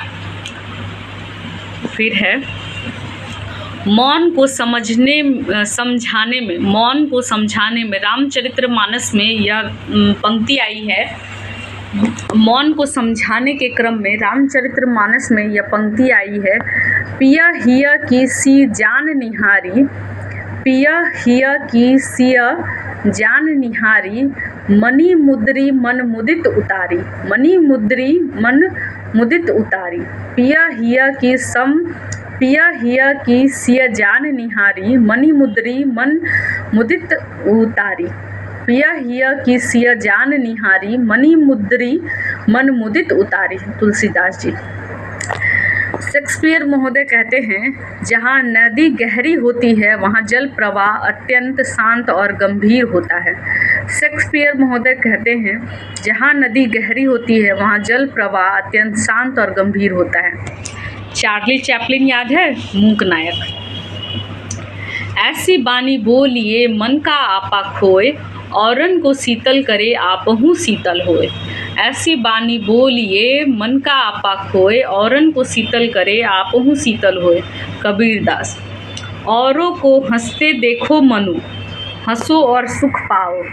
फिर है मौन को समझाने में रामचरितमानस में यह पंक्ति आई है। मौन को समझाने के क्रम में रामचरितमानस में यह पंक्ति आई है। पिया हिया की सी जान निहारी, पिया हिया की सिया जान निहारी, मणि मुद्री मन मुदित उतारी, मणि मुद्री मन मुदित उतारी। पिया हिया की सिया जान निहारी, मणि मुद्री मन मुदित उतारी। पिया हिया की सिया जान निहारी, मणि मुद्री मन मुदित उतारी। तुलसीदास जी। शेक्सपियर महोदय कहते हैं, जहाँ नदी गहरी होती है वहाँ जल प्रवाह अत्यंत शांत और गंभीर होता है। शेक्सपियर महोदय कहते हैं, जहाँ नदी गहरी होती है वहाँ जल प्रवाह अत्यंत शांत और गंभीर होता है। चार्ली चैपलिन याद है? मूक नायक। ऐसी बानी बोलिए मन का आपा खोए, औरन को शीतल करे आपहु शीतल होए। ऐसी बानी बोलिए मन का आपा खोए, औरन को शीतल करे आपहु शीतल होए। कबीरदास। औरों को हंसते देखो मनु, हंसो और सुख पाओ।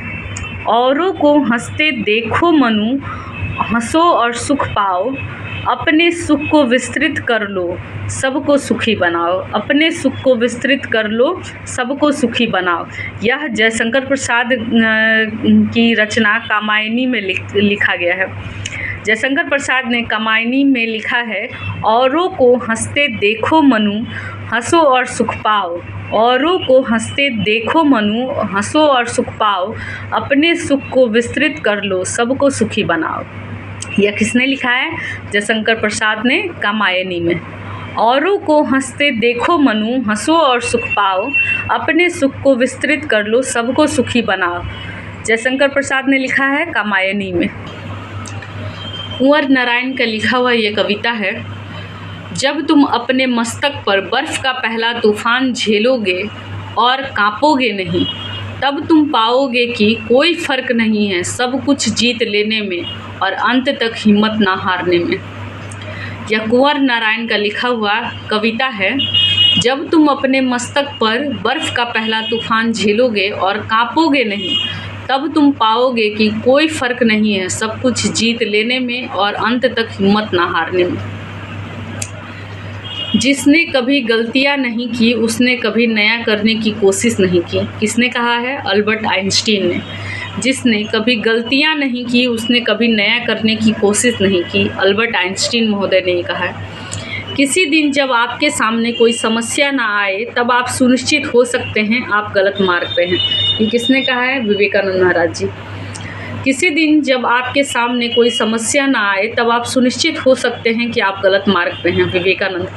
औरों को हंसते देखो मनु, हंसो और सुख पाओ। अपने सुख को विस्तृत कर लो, सबको सुखी बनाओ। अपने सुख को विस्तृत कर लो, सबको सुखी बनाओ। यह जयशंकर प्रसाद की रचना कामायनी में लिखा गया है। जयशंकर प्रसाद ने कामायनी में लिखा है, औरों को हंसते देखो मनु, हंसो और सुख पाओ। औरों को हंसते देखो मनु, हंसो और सुख पाओ। अपने सुख को विस्तृत कर लो, सबको सुखी बनाओ। यह किसने लिखा है? जयशंकर प्रसाद ने कामायनी में। औरों को हंसते देखो मनु, हंसो और सुख पाओ। अपने सुख को विस्तृत कर लो, सबको सुखी बनाओ। जयशंकर प्रसाद ने लिखा है कामायनी में। कुंवर नारायण का लिखा हुआ ये कविता है। जब तुम अपने मस्तक पर बर्फ का पहला तूफान झेलोगे और कांपोगे नहीं, तब तुम पाओगे कि कोई फर्क नहीं है सब कुछ जीत लेने में और अंत तक हिम्मत ना हारने में। यह कुंवर नारायण का लिखा हुआ कविता है। जब तुम अपने मस्तक पर बर्फ का पहला तूफान झेलोगे और कांपोगे नहीं, तब तुम पाओगे कि कोई फर्क नहीं है सब कुछ जीत लेने में और अंत तक हिम्मत ना हारने में। जिसने कभी गलतियां नहीं की उसने कभी नया करने की कोशिश नहीं की। किसने कहा है? अल्बर्ट आइंस्टीन ने। जिसने कभी गलतियां नहीं की उसने कभी नया करने की कोशिश नहीं की। अल्बर्ट आइंस्टीन महोदय ने कहा है। किसी दिन जब आपके सामने कोई समस्या ना आए तब आप सुनिश्चित हो सकते हैं आप गलत मार्ग पे हैं। ये किसने कहा है? विवेकानंद महाराज जी। किसी दिन जब आपके सामने कोई समस्या ना आए तब आप सुनिश्चित हो सकते हैं कि आप गलत मार्ग पे हैं। विवेकानंद।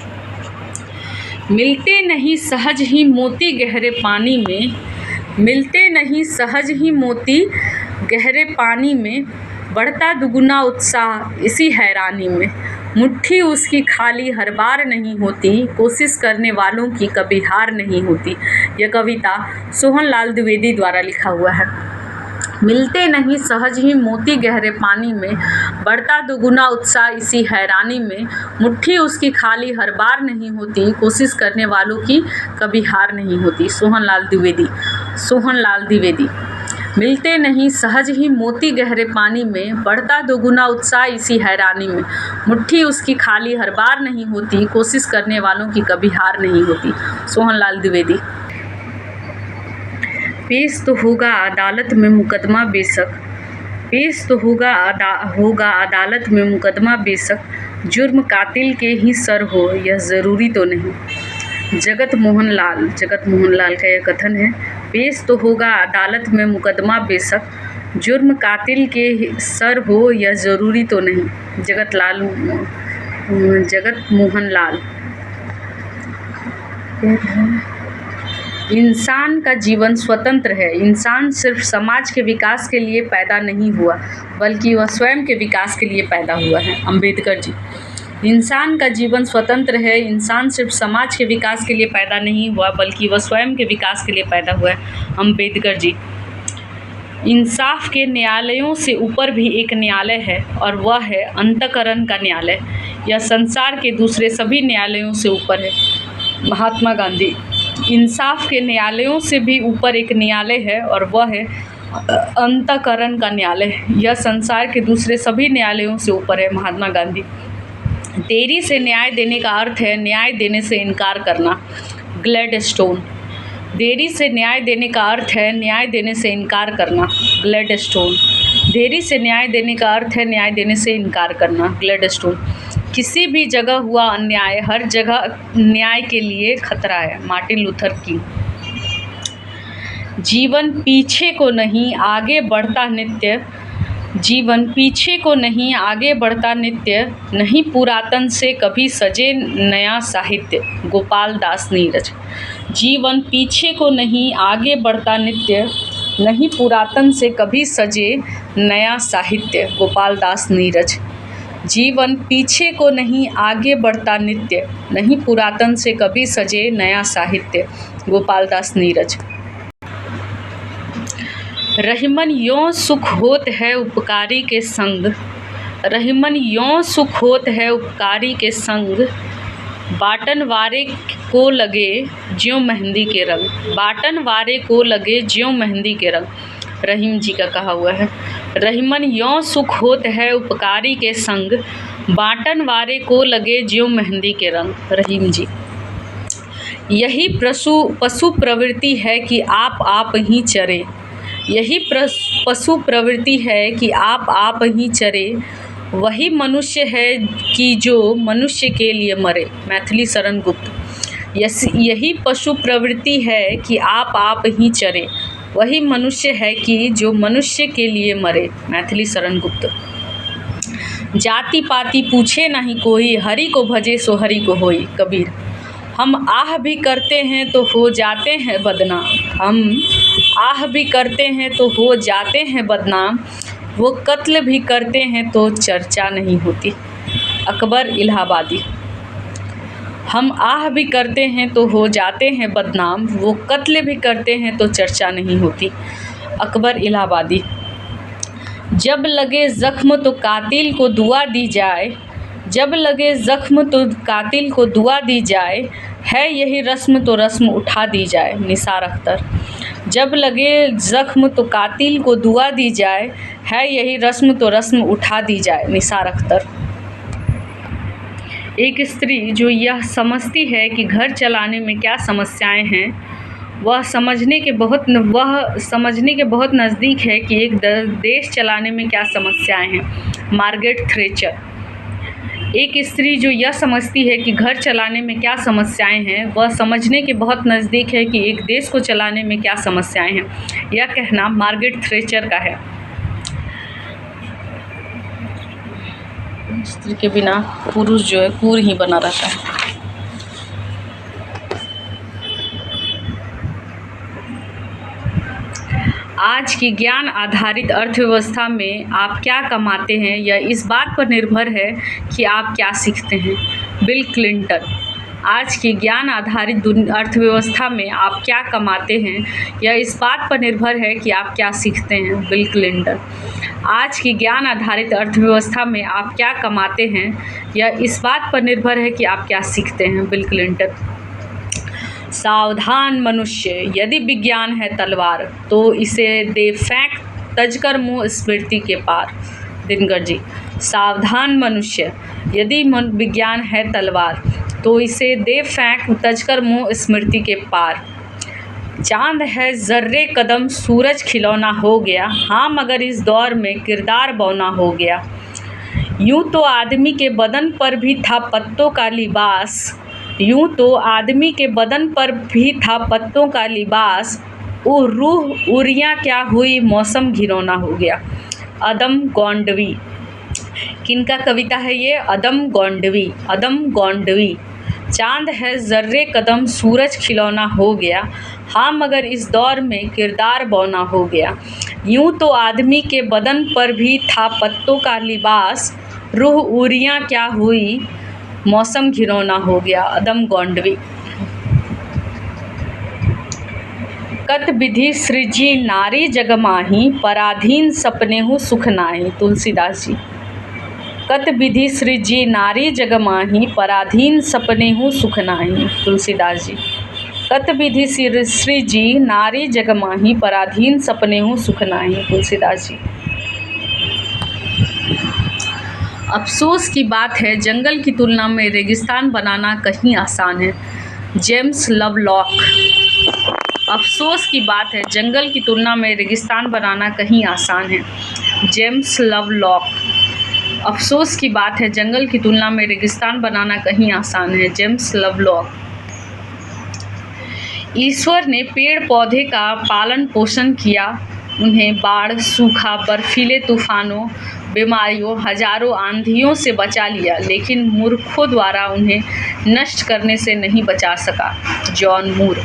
मिलते नहीं सहज ही मोती गहरे पानी में, मिलते नहीं सहज ही मोती गहरे पानी में, बढ़ता दुगुना उत्साह इसी हैरानी में। मुट्ठी उसकी खाली हर बार नहीं होती, कोशिश करने वालों की कभी हार नहीं होती। यह कविता सोहनलाल द्विवेदी द्वारा लिखा हुआ है। मिलते नहीं सहज ही मोती गहरे पानी में, बढ़ता दुगुना उत्साह इसी हैरानी में। मुट्ठी उसकी खाली हर बार नहीं होती, कोशिश करने वालों की कभी हार नहीं होती। सोहनलाल द्विवेदी। सोहनलाल द्विवेदी। मिलते नहीं सहज ही मोती गहरे पानी में, बढ़ता दुगुना उत्साह इसी हैरानी में। मुट्ठी उसकी खाली हर बार नहीं होती, कोशिश करने वालों की कभी हार नहीं होती। सोहनलाल द्विवेदी। पेश तो होगा अदालत में मुकदमा बेशक, पेश तो होगा अदालत में मुकदमा बेशक, जुर्म कातिल के ही सर हो यह ज़रूरी तो नहीं। जगत मोहन लाल का यह कथन है। पेश तो होगा अदालत में मुकदमा बेशक, जुर्म कातिल के सर हो यह ज़रूरी तो नहीं। जगत मोहन लाल। इंसान का जीवन स्वतंत्र है। इंसान सिर्फ समाज के विकास के लिए पैदा नहीं हुआ बल्कि वह स्वयं के विकास के लिए पैदा हुआ है। अम्बेडकर जी। इंसान का जीवन स्वतंत्र है। इंसान सिर्फ समाज के विकास के लिए पैदा नहीं हुआ बल्कि वह स्वयं के विकास के लिए पैदा हुआ है। अम्बेडकर जी। इंसाफ के न्यायालयों से ऊपर भी एक न्यायालय है और वह है अंतःकरण का न्यायालय। यह संसार के दूसरे सभी न्यायालयों से ऊपर है। महात्मा गांधी। इंसाफ के न्यायालयों से भी ऊपर एक न्यायालय है और वह है अंतःकरण का न्यायालय। यह संसार के दूसरे सभी न्यायालयों से ऊपर है। महात्मा गांधी। देरी से न्याय देने का अर्थ है न्याय देने से इनकार करना। ग्लैडस्टोन। देरी से न्याय देने का अर्थ है न्याय देने से इनकार करना। ग्लैडस्टोन। देरी से न्याय देने का अर्थ है न्याय देने से इनकार करना। ग्लैडस्टोन। किसी भी जगह हुआ अन्याय हर जगह न्याय के लिए खतरा है। Martin Luther king. जीवन पीछे को नहीं आगे बढ़ता नित्य, जीवन पीछे को नहीं आगे बढ़ता नित्य, नहीं पुरातन से कभी सजे नया साहित्य। गोपाल दास नीरज। जीवन पीछे को नहीं आगे बढ़ता नित्य, नहीं पुरातन से कभी सजे नया साहित्य। गोपाल दास नीरज। जीवन पीछे को नहीं आगे बढ़ता नित्य, नहीं पुरातन से कभी सजे नया साहित्य। गोपाल दास नीरज। रहीमन यों सुख होत है उपकारी के संग, रहीमन यों सुख होत है उपकारी के संग, बाटन वारे को लगे ज्यों मेहंदी के रंग। बाटन वारे को लगे ज्यों मेहंदी के रंग। रहीम जी का कहा हुआ है। रहीमन यों सुख होत है उपकारी के संग, बाटन वारे को लगे ज्यों मेहंदी के रंग। रहीम जी। यही पशु प्रवृत्ति है कि आप ही चरे, यही पशु प्रवृत्ति है कि आप ही चरे, वही मनुष्य है कि जो मनुष्य के लिए मरे। मैथिली शरण गुप्त। यही पशु प्रवृत्ति है कि आप ही चरे, वही मनुष्य है कि जो मनुष्य के लिए मरे। मैथिली शरण गुप्त। जाति पाति पूछे नहीं कोई, हरि को भजे सो हरि को होई। कबीर। हम आह भी करते हैं तो हो जाते हैं बदनाम, हम आह भी करते हैं तो हो जाते हैं बदनाम, वो कत्ल भी करते हैं तो चर्चा नहीं होती। अकबर इलाहाबादी। हम आह भी करते हैं तो हो जाते हैं बदनाम, वो कत्ल भी करते हैं तो चर्चा नहीं होती। अकबर इलाहाबादी। जब लगे ज़ख्म तो कातिल को दुआ दी जाए, जब लगे ज़ख्म तो कातिल को दुआ दी जाए, है यही रस्म तो रस्म उठा दी जाए। निसार अख्तर। जब लगे ज़ख्म तो कातिल को दुआ दी जाए, है यही रस्म तो रस्म उठा दी जाए। निसार अख्तर। एक स्त्री जो यह समझती है कि घर चलाने में क्या समस्याएं हैं, वह समझने के बहुत नज़दीक है कि एक देश चलाने में क्या समस्याएं हैं। मार्गरेट थ्रेचर। एक स्त्री जो यह समझती है कि घर चलाने में क्या समस्याएं हैं, वह समझने के बहुत नज़दीक है कि एक देश को चलाने में क्या समस्याएं हैं। यह कहना मार्गरेट थ्रेचर का है। स्त्री के बिना पुरुष जो है कूर ही बना रहता है। आज की ज्ञान आधारित अर्थव्यवस्था में आप क्या कमाते हैं, यह इस बात पर निर्भर है कि आप क्या सीखते हैं। Bill Clinton. आज की ज्ञान आधारित अर्थव्यवस्था में आप क्या कमाते हैं, यह इस बात पर निर्भर है कि आप क्या सीखते हैं। Bill Clinton. आज की ज्ञान आधारित अर्थव्यवस्था में आप क्या कमाते हैं, यह इस बात पर निर्भर है कि आप क्या सीखते हैं। Bill Clinton. सावधान मनुष्य, यदि विज्ञान है तलवार तो इसे दे फेंक तजकर मुँह स्मृति के पार। दिनकर जी। सावधान मनुष्य, यदि विज्ञान है तलवार तो इसे दे फेंक तजकर मुँह स्मृति के पार। चांद है जर्रे कदम सूरज खिलौना हो गया, हाँ मगर इस दौर में किरदार बौना हो गया। यूं तो आदमी के बदन पर भी था पत्तों का लिबास, यूं तो आदमी के बदन पर भी था पत्तों का लिबास, वो रूह उरियाँ क्या हुई मौसम घिरौना हो गया। अदम गोंडवी। किनका कविता है ये? अदम गोंडवी। अदम गोंडवी। चांद है जर्रे कदम सूरज खिलौना हो गया, हाँ मगर इस दौर में किरदार बौना हो गया। यूं तो आदमी के बदन पर भी था पत्तों का लिबास, रूह उरियाँ क्या हुई मौसम घिरौना हो गया। अदम गोंडवी। कत विधि सृजी नारी जगमाही, पराधीन सपनेहु सुख नाही। तुलसीदास जी। कत विधि सृजी नारी जगमाही, पराधीन सपनेहु सुख नाही। तुलसीदास जी। कत विधि सृजी नारी जगमाही, पराधीन सपनेहु सुख नाही। तुलसीदास जी। अफसोस की बात है जंगल की तुलना में रेगिस्तान बनाना कहीं आसान है। James Lovelock. अफसोस की बात है जंगल की तुलना में रेगिस्तान बनाना कहीं आसान है। James Lovelock. अफसोस की बात है जंगल की तुलना में रेगिस्तान बनाना कहीं आसान है। James Lovelock. ईश्वर ने पेड़ पौधे का पालन पोषण किया, उन्हें बाढ़, सूखा, बर्फीले तूफानों, बीमारियों, हजारों आंधियों से बचा लिया, लेकिन मूर्खों द्वारा उन्हें नष्ट करने से नहीं बचा सका। जॉन मूर।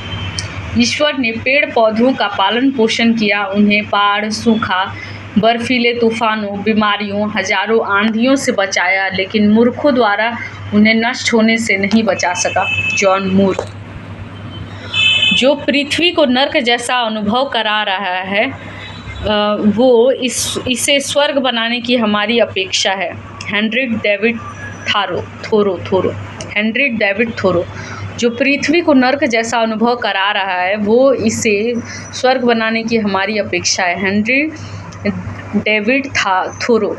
ईश्वर ने पेड़ पौधों का पालन पोषण किया, उन्हें बाढ़, सूखा, बर्फीले तूफानों, बीमारियों, हजारों आंधियों से बचाया, लेकिन मूर्खों द्वारा उन्हें नष्ट होने से नहीं बचा सका। जॉन मूर। जो पृथ्वी को नर्क जैसा अनुभव करा रहा है वो इसे स्वर्ग बनाने की हमारी अपेक्षा है। Henry David Thoreau. Henry David Thoreau. जो पृथ्वी को नर्क जैसा अनुभव करा रहा है वो इसे स्वर्ग बनाने की हमारी अपेक्षा है। Henry David Thoreau.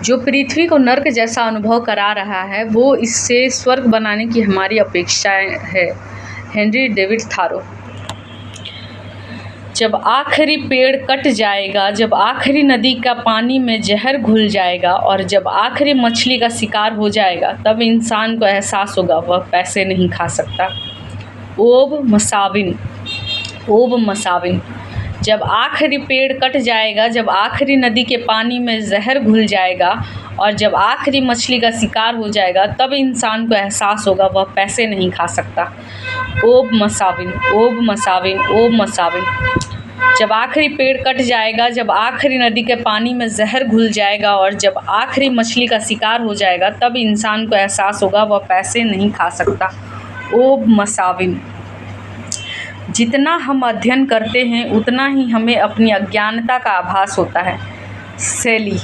जो पृथ्वी को नर्क जैसा अनुभव करा रहा है वो इससे स्वर्ग बनाने की हमारी अपेक्षा है। हेनरी डेविड थारो। जब आखिरी पेड़ कट जाएगा, जब आखिरी नदी का पानी में जहर घुल जाएगा और जब आखिरी मछली का शिकार हो जाएगा, तब इंसान को एहसास होगा वह पैसे नहीं खा सकता। ओब मसाविन। जब आखिरी पेड़ कट जाएगा, जब आखिरी नदी के पानी में जहर घुल जाएगा और जब आखिरी मछली का शिकार हो जाएगा, तब इंसान को एहसास होगा वह पैसे नहीं खा सकता। ओब मसाविन। जब आखिरी पेड़ कट जाएगा, जब आखिरी नदी के पानी में जहर घुल जाएगा और जब आखिरी मछली का शिकार हो जाएगा, तब इंसान को एहसास होगा वह पैसे नहीं खा सकता। ओब मसाविन। जितना हम अध्ययन करते हैं उतना ही हमें अपनी अज्ञानता का आभास होता है। शैली।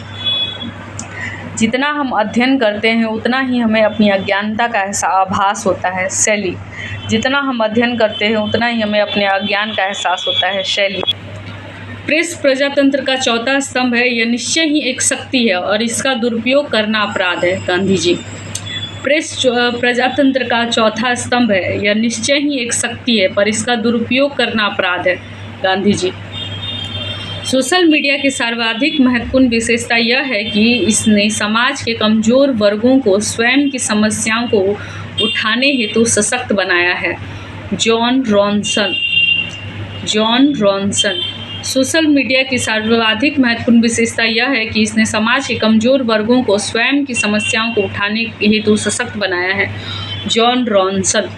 जितना हम अध्ययन करते हैं उतना ही हमें अपनी अज्ञानता का आभास होता है। शैली। जितना हम अध्ययन करते हैं उतना ही हमें अपने अज्ञान का एहसास होता है। शैली। प्रेस प्रजातंत्र का चौथा स्तंभ है, यह निश्चय ही एक शक्ति है और इसका दुरुपयोग करना अपराध है। गांधी जी। प्रेस प्रजातंत्र का चौथा स्तंभ है, यह निश्चय ही एक शक्ति है पर इसका दुरुपयोग करना अपराध है। गांधी जी। सोशल मीडिया की सर्वाधिक महत्वपूर्ण विशेषता यह है कि इसने समाज के कमजोर वर्गों को स्वयं की समस्याओं को उठाने हेतु सशक्त बनाया है। John Ronson. सोशल मीडिया की सर्वाधिक महत्वपूर्ण विशेषता यह है कि इसने समाज के कमजोर वर्गों को स्वयं की समस्याओं को उठाने हेतु सशक्त बनाया है। John Ronson.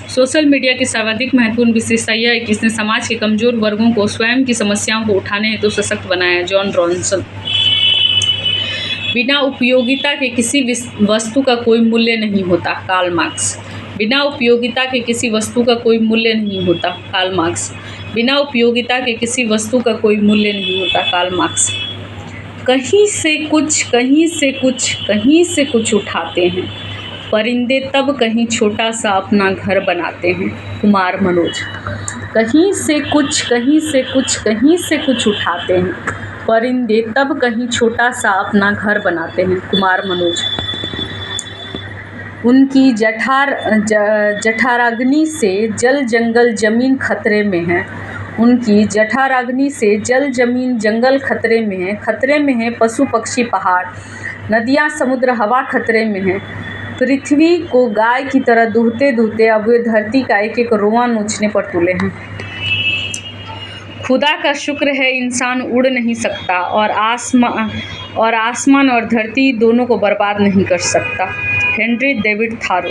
सोशल मीडिया की सर्वाधिक महत्वपूर्ण विशेषता यह है कि इसने समाज के कमजोर वर्गों को स्वयं की समस्याओं को उठाने हेतु सशक्त बनाया है। John Ronson. बिना उपयोगिता के किसी वस्तु का कोई मूल्य नहीं होता। Karl Marx. बिना उपयोगिता के किसी वस्तु का कोई मूल्य नहीं होता। Karl Marx. बिना उपयोगिता के किसी वस्तु का कोई मूल्य नहीं होता। Karl Marx. कहीं से कुछ उठाते हैं, परिंदे तब कहीं छोटा सा अपना घर बनाते हैं। कुमार मनोज। कहीं से कुछ उठाते हैं, परिंदे तब कहीं छोटा सा अपना घर बनाते हैं। कुमार मनोज। उनकी जठराग्नि से जल जंगल जमीन खतरे में है। उनकी जठराग्नि से जल जमीन जंगल खतरे में है पशु पक्षी पहाड़, नदियाँ समुद्र हवा खतरे में है। पृथ्वी को गाय की तरह दूहते अब वे धरती का एक एक रोआं नोचने पर तुले हैं। खुदा का शुक्र है इंसान उड़ नहीं सकता और आसमान और धरती दोनों को बर्बाद नहीं कर सकता। हेनरी डेविड थारो।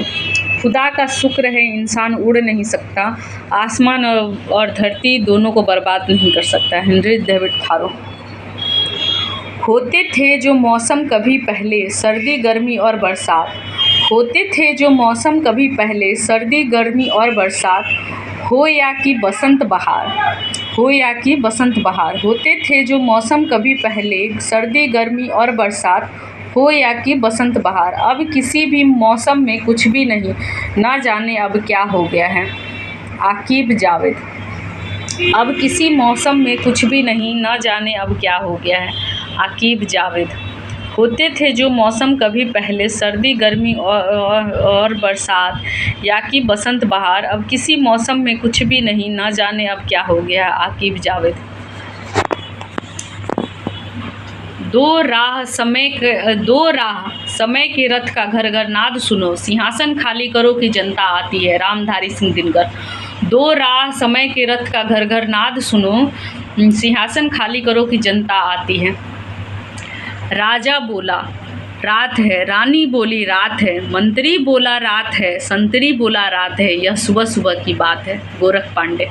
खुदा का शुक्र है इंसान उड़ नहीं सकता, आसमान और धरती दोनों को बर्बाद नहीं कर सकता। हेनरी डेविड थारो। होते थे जो मौसम कभी पहले सर्दी गर्मी और बरसात, होते थे जो मौसम कभी पहले सर्दी गर्मी और बरसात, हो या कि बसंत बहार, होते थे जो मौसम कभी पहले सर्दी गर्मी और बरसात, हो या कि बसंत बहार। अब किसी भी मौसम में कुछ भी नहीं, ना जाने अब क्या हो गया है। आकिब जावेद। अब किसी मौसम में कुछ भी नहीं, ना जाने अब क्या हो गया है। आकिब जावेद। होते थे जो मौसम कभी पहले, सर्दी गर्मी और बरसात या कि बसंत बहार, अब किसी मौसम में कुछ भी नहीं, ना जाने अब क्या हो गया। आकिब जावेद। दो राह समय के रथ का घर घर नाद सुनो, सिंहासन खाली करो कि जनता आती है। रामधारी सिंह दिनकर। दो राह समय के रथ का घर घर नाद सुनो, सिंहासन खाली करो कि जनता आती है। राजा बोला रात है, रानी बोली रात है, मंत्री बोला रात है, संतरी बोला रात है, यह सुबह सुबह की बात है। गोरख पांडे।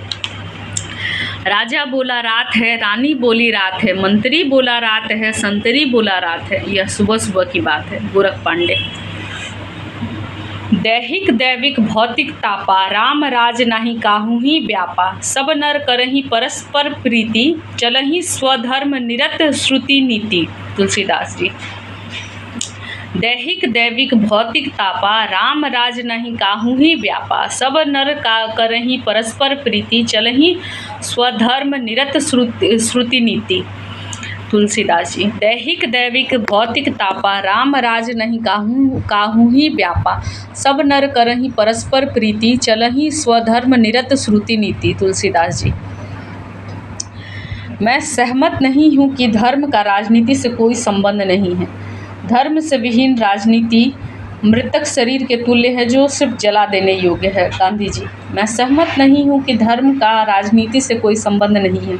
राजा बोला रात है, रानी बोली रात है, मंत्री बोला रात है, संतरी बोला रात है, यह सुबह सुबह की बात है। गोरख पांडे। दैहिक दैविक भौतिक तापा, राम राज नाही काहू ही व्यापा, सब नर करही परस्पर प्रीति, चलही स्वधर्म निरत श्रुति नीति। तुलसीदास जी। दैहिक दैविक भौतिक तापा, राम राज नहीं काहू ही व्यापा, सब नर का करही परस्पर प्रीति, चलही स्वधर्म निरत श्रुति नीति। तुलसीदास जी। दैहिक दैविक भौतिक तापा, राम राज नहीं काहू ही व्यापा, सब नर करही परस्पर प्रीति, चलही स्वधर्म निरत श्रुति नीति। तुलसीदास जी। मैं सहमत नहीं हूँ कि धर्म का राजनीति से कोई संबंध नहीं है। धर्म से विहीन राजनीति मृतक शरीर के तुल्य है जो सिर्फ जला देने योग्य है। गांधी जी। मैं सहमत नहीं हूँ कि धर्म का राजनीति से कोई संबंध नहीं है।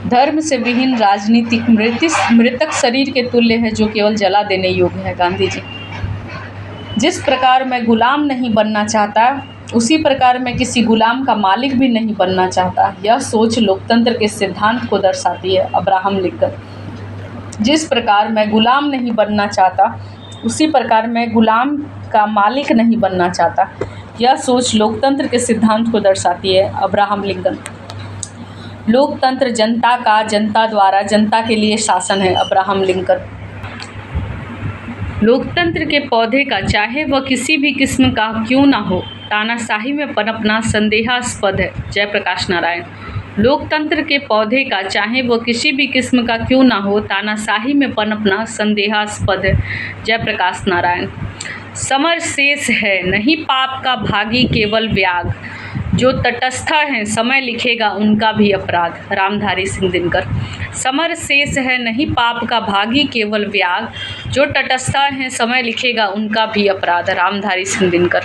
धर्म से विहीन राजनीति मृतक शरीर के तुल्य है जो केवल जला देने योग्य है। गांधी जी। जिस प्रकार मैं गुलाम नहीं बनना चाहता, उसी प्रकार मैं किसी गुलाम का मालिक भी नहीं बनना चाहता। यह सोच लोकतंत्र के सिद्धांत को दर्शाती है। Abraham Lincoln. जिस प्रकार मैं गुलाम नहीं बनना चाहता, उसी प्रकार मैं गुलाम का मालिक नहीं बनना चाहता। यह सोच लोकतंत्र के सिद्धांत को दर्शाती है। Abraham Lincoln. लोकतंत्र जनता का, जनता द्वारा, जनता के लिए शासन है। Abraham Lincoln. लोकतंत्र के पौधे का, चाहे वह किसी भी किस्म का क्यों ना हो, तानाशाही में पनपना संदेहास्पद है। जयप्रकाश नारायण। लोकतंत्र के पौधे का, चाहे वह किसी भी किस्म का क्यों ना हो, तानाशाही में पनपना संदेहास्पद है। जयप्रकाश नारायण। समर शेष है, नहीं पाप का भागी केवल व्याग, जो तटस्थ हैं समय लिखेगा उनका भी अपराध। रामधारी सिंह दिनकर। समर शेष है, नहीं पाप का भागी केवल व्याग, जो तटस्थ हैं समय लिखेगा उनका भी अपराध। रामधारी सिंह दिनकर।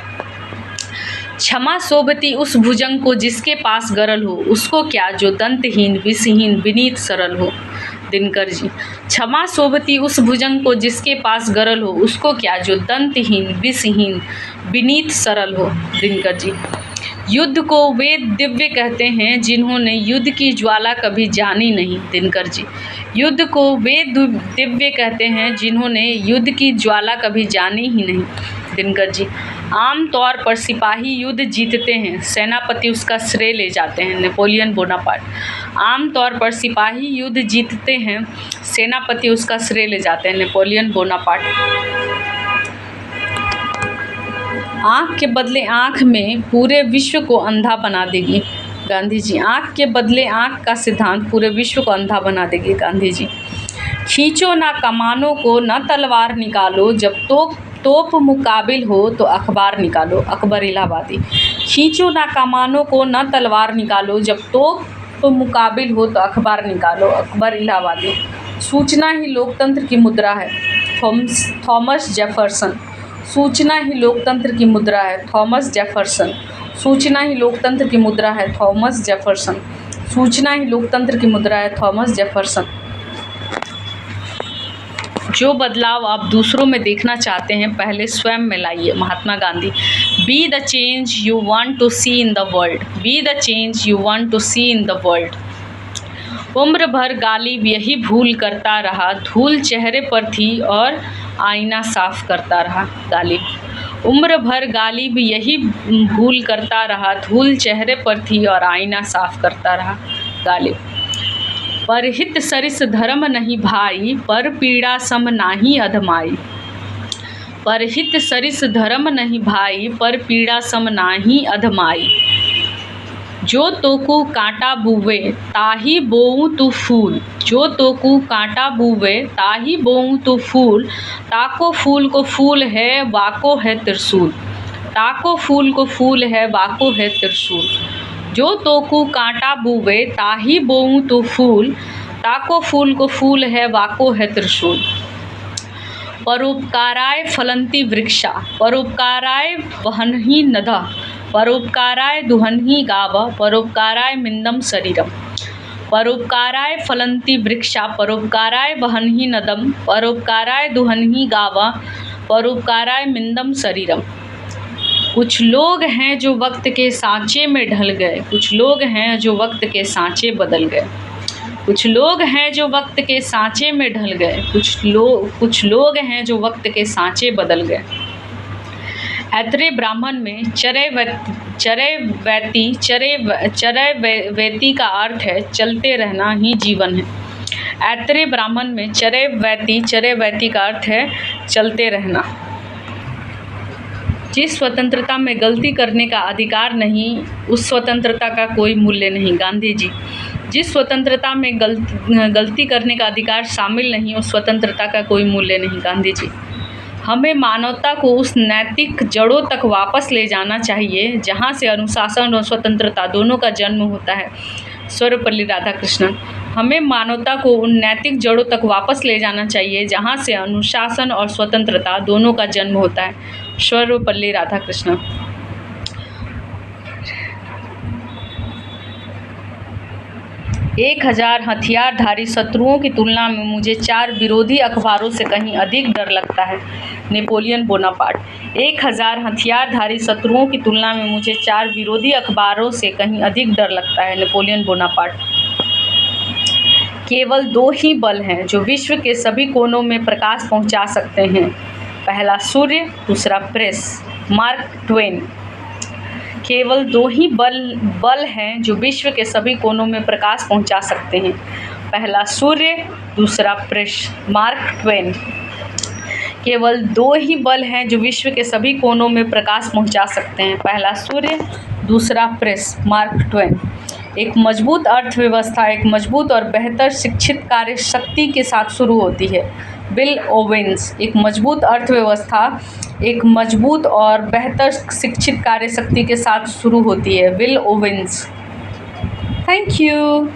क्षमा शोभती उस भुजंग को जिसके पास गरल हो, उसको क्या जो दंतहीन विषहीन विनीत सरल हो। दिनकर जी। क्षमा शोभती उस भुजंग को जिसके पास गरल हो, उसको क्या जो दंतहीन विषहीन विनीत सरल हो। दिनकर जी। युद्ध को वे दिव्य कहते हैं जिन्होंने युद्ध की ज्वाला कभी जानी नहीं। दिनकर जी। युद्ध को वे दिव्य कहते हैं जिन्होंने युद्ध की ज्वाला कभी जानी ही नहीं। दिनकर जी। आम तौर पर सिपाही युद्ध जीतते हैं, सेनापति उसका श्रेय ले जाते हैं। Napoleon Bonaparte. आम तौर पर सिपाही युद्ध जीतते हैं, सेनापति उसका श्रेय ले जाते हैं। Napoleon Bonaparte. आँख के बदले आँख में पूरे विश्व को अंधा बना देगी। गांधी जी। आँख के बदले आँख का सिद्धांत पूरे विश्व को अंधा बना देगी। गांधी जी। खींचो ना कमानों को, न तलवार निकालो, जब तोप मुकाबिल हो तो अखबार निकालो। अकबर इलाहाबादी। खींचो ना कमानों को, न तलवार निकालो, जब तोप मुकाबिल हो तो अखबार निकालो। अकबर इलाहाबादी। सूचना ही लोकतंत्र की मुद्रा है। Thomas Jefferson. सूचना ही लोकतंत्र की मुद्रा है। Thomas Jefferson. सूचना ही लोकतंत्र की मुद्रा है। Thomas Jefferson. सूचना ही लोकतंत्र की मुद्रा है। Thomas Jefferson. जो बदलाव आप दूसरों में देखना चाहते हैं, पहले स्वयं में लाइए। Mahatma Gandhi. Be the change you want to see in the world. Be the change you want to see in the world. उम्र भर गालिब यही भूल करता रहा, धूल चेहरे पर थी और आईना साफ करता रहा। गालिब। उम्र भर गालिब यही भूल करता रहा, धूल चेहरे पर थी और आईना साफ करता रहा। गालिब। परहित सरिस धर्म नहीं भाई, पर पीड़ा सम नाही अधमाई। परहित सरिस धर्म नहीं भाई, पर पीड़ा सम नाही अधमाई। जो तोकू कांटा बुवे ताही बोऊं तू फूल, जो तोकू कांटा बुवे ताही बोऊं तू फूल, ताको फूल को फूल है वाको है त्रिशूल, ताको फूल को फूल है वाको है त्रिशूल। जो तोकू कांटा बुवे ताही बोऊं तू फूल, ताको फूल को फूल है वाको है त्रिशूल। परोपकाराय फलंती वृक्षा, परोपकाराय वहन्हि नदः, परोपकाराय दुहन्हि गावः, परोपकाराय मिन्दं शरीरम्। परोपकाराय फलंती वृक्षा, परोपकाराय वहन्हि नदम्, परोपकाराय दुहन्हि गावः, परोपकाराय मिन्दं शरीरम्। कुछ लोग हैं जो वक्त के सांचे में ढल गए, कुछ लोग हैं जो वक्त के सांचे बदल गए, कुछ लोग हैं जो वक्त के सांचे में ढल गए, कुछ लोग हैं जो वक्त के सांचे बदल गए। ऐतरेय ब्राह्मण में चरैवेति का अर्थ है चलते रहना ही जीवन है। ऐतरेय ब्राह्मण में चरैवेति का अर्थ है चलते रहना। जिस स्वतंत्रता में गलती करने का अधिकार नहीं, उस स्वतंत्रता का कोई मूल्य नहीं। गांधी जी। जिस स्वतंत्रता में गलती करने का अधिकार शामिल नहीं, उस स्वतंत्रता का कोई मूल्य नहीं। गांधी जी। हमें मानवता को उस नैतिक जड़ों तक वापस ले जाना चाहिए जहाँ से अनुशासन और स्वतंत्रता दोनों का जन्म होता है। सर्वपल्ली राधाकृष्णन। हमें मानवता को उन नैतिक जड़ों तक वापस ले जाना चाहिए जहाँ से अनुशासन और स्वतंत्रता दोनों का जन्म होता है। सर्वपल्ली राधाकृष्णन। 1000 हथियारधारी शत्रुओं की तुलना में मुझे 4 विरोधी अखबारों से कहीं अधिक डर लगता है। Napoleon Bonaparte. 1000 हथियारधारी शत्रुओं की तुलना में मुझे 4 विरोधी अखबारों से कहीं अधिक डर लगता है। Napoleon Bonaparte. केवल 2 ही बल हैं जो विश्व के सभी कोनों में प्रकाश पहुंचा सकते हैं, पहला सूर्य, दूसरा प्रेस। Mark Twain. केवल 2 ही बल हैं जो विश्व के सभी कोनों में प्रकाश पहुंचा सकते हैं, पहला सूर्य, दूसरा प्रेस। Mark Twain. केवल 2 ही बल हैं जो विश्व के सभी कोनों में प्रकाश पहुंचा सकते हैं, पहला सूर्य, दूसरा प्रेस। Mark Twain. एक मजबूत अर्थव्यवस्था एक मजबूत और बेहतर शिक्षित कार्य शक्ति के साथ शुरू होती है। Bill Owens. एक मजबूत अर्थव्यवस्था एक मजबूत और बेहतर शिक्षित कार्य शक्ति के साथ शुरू होती है। Bill Owens. Thank you.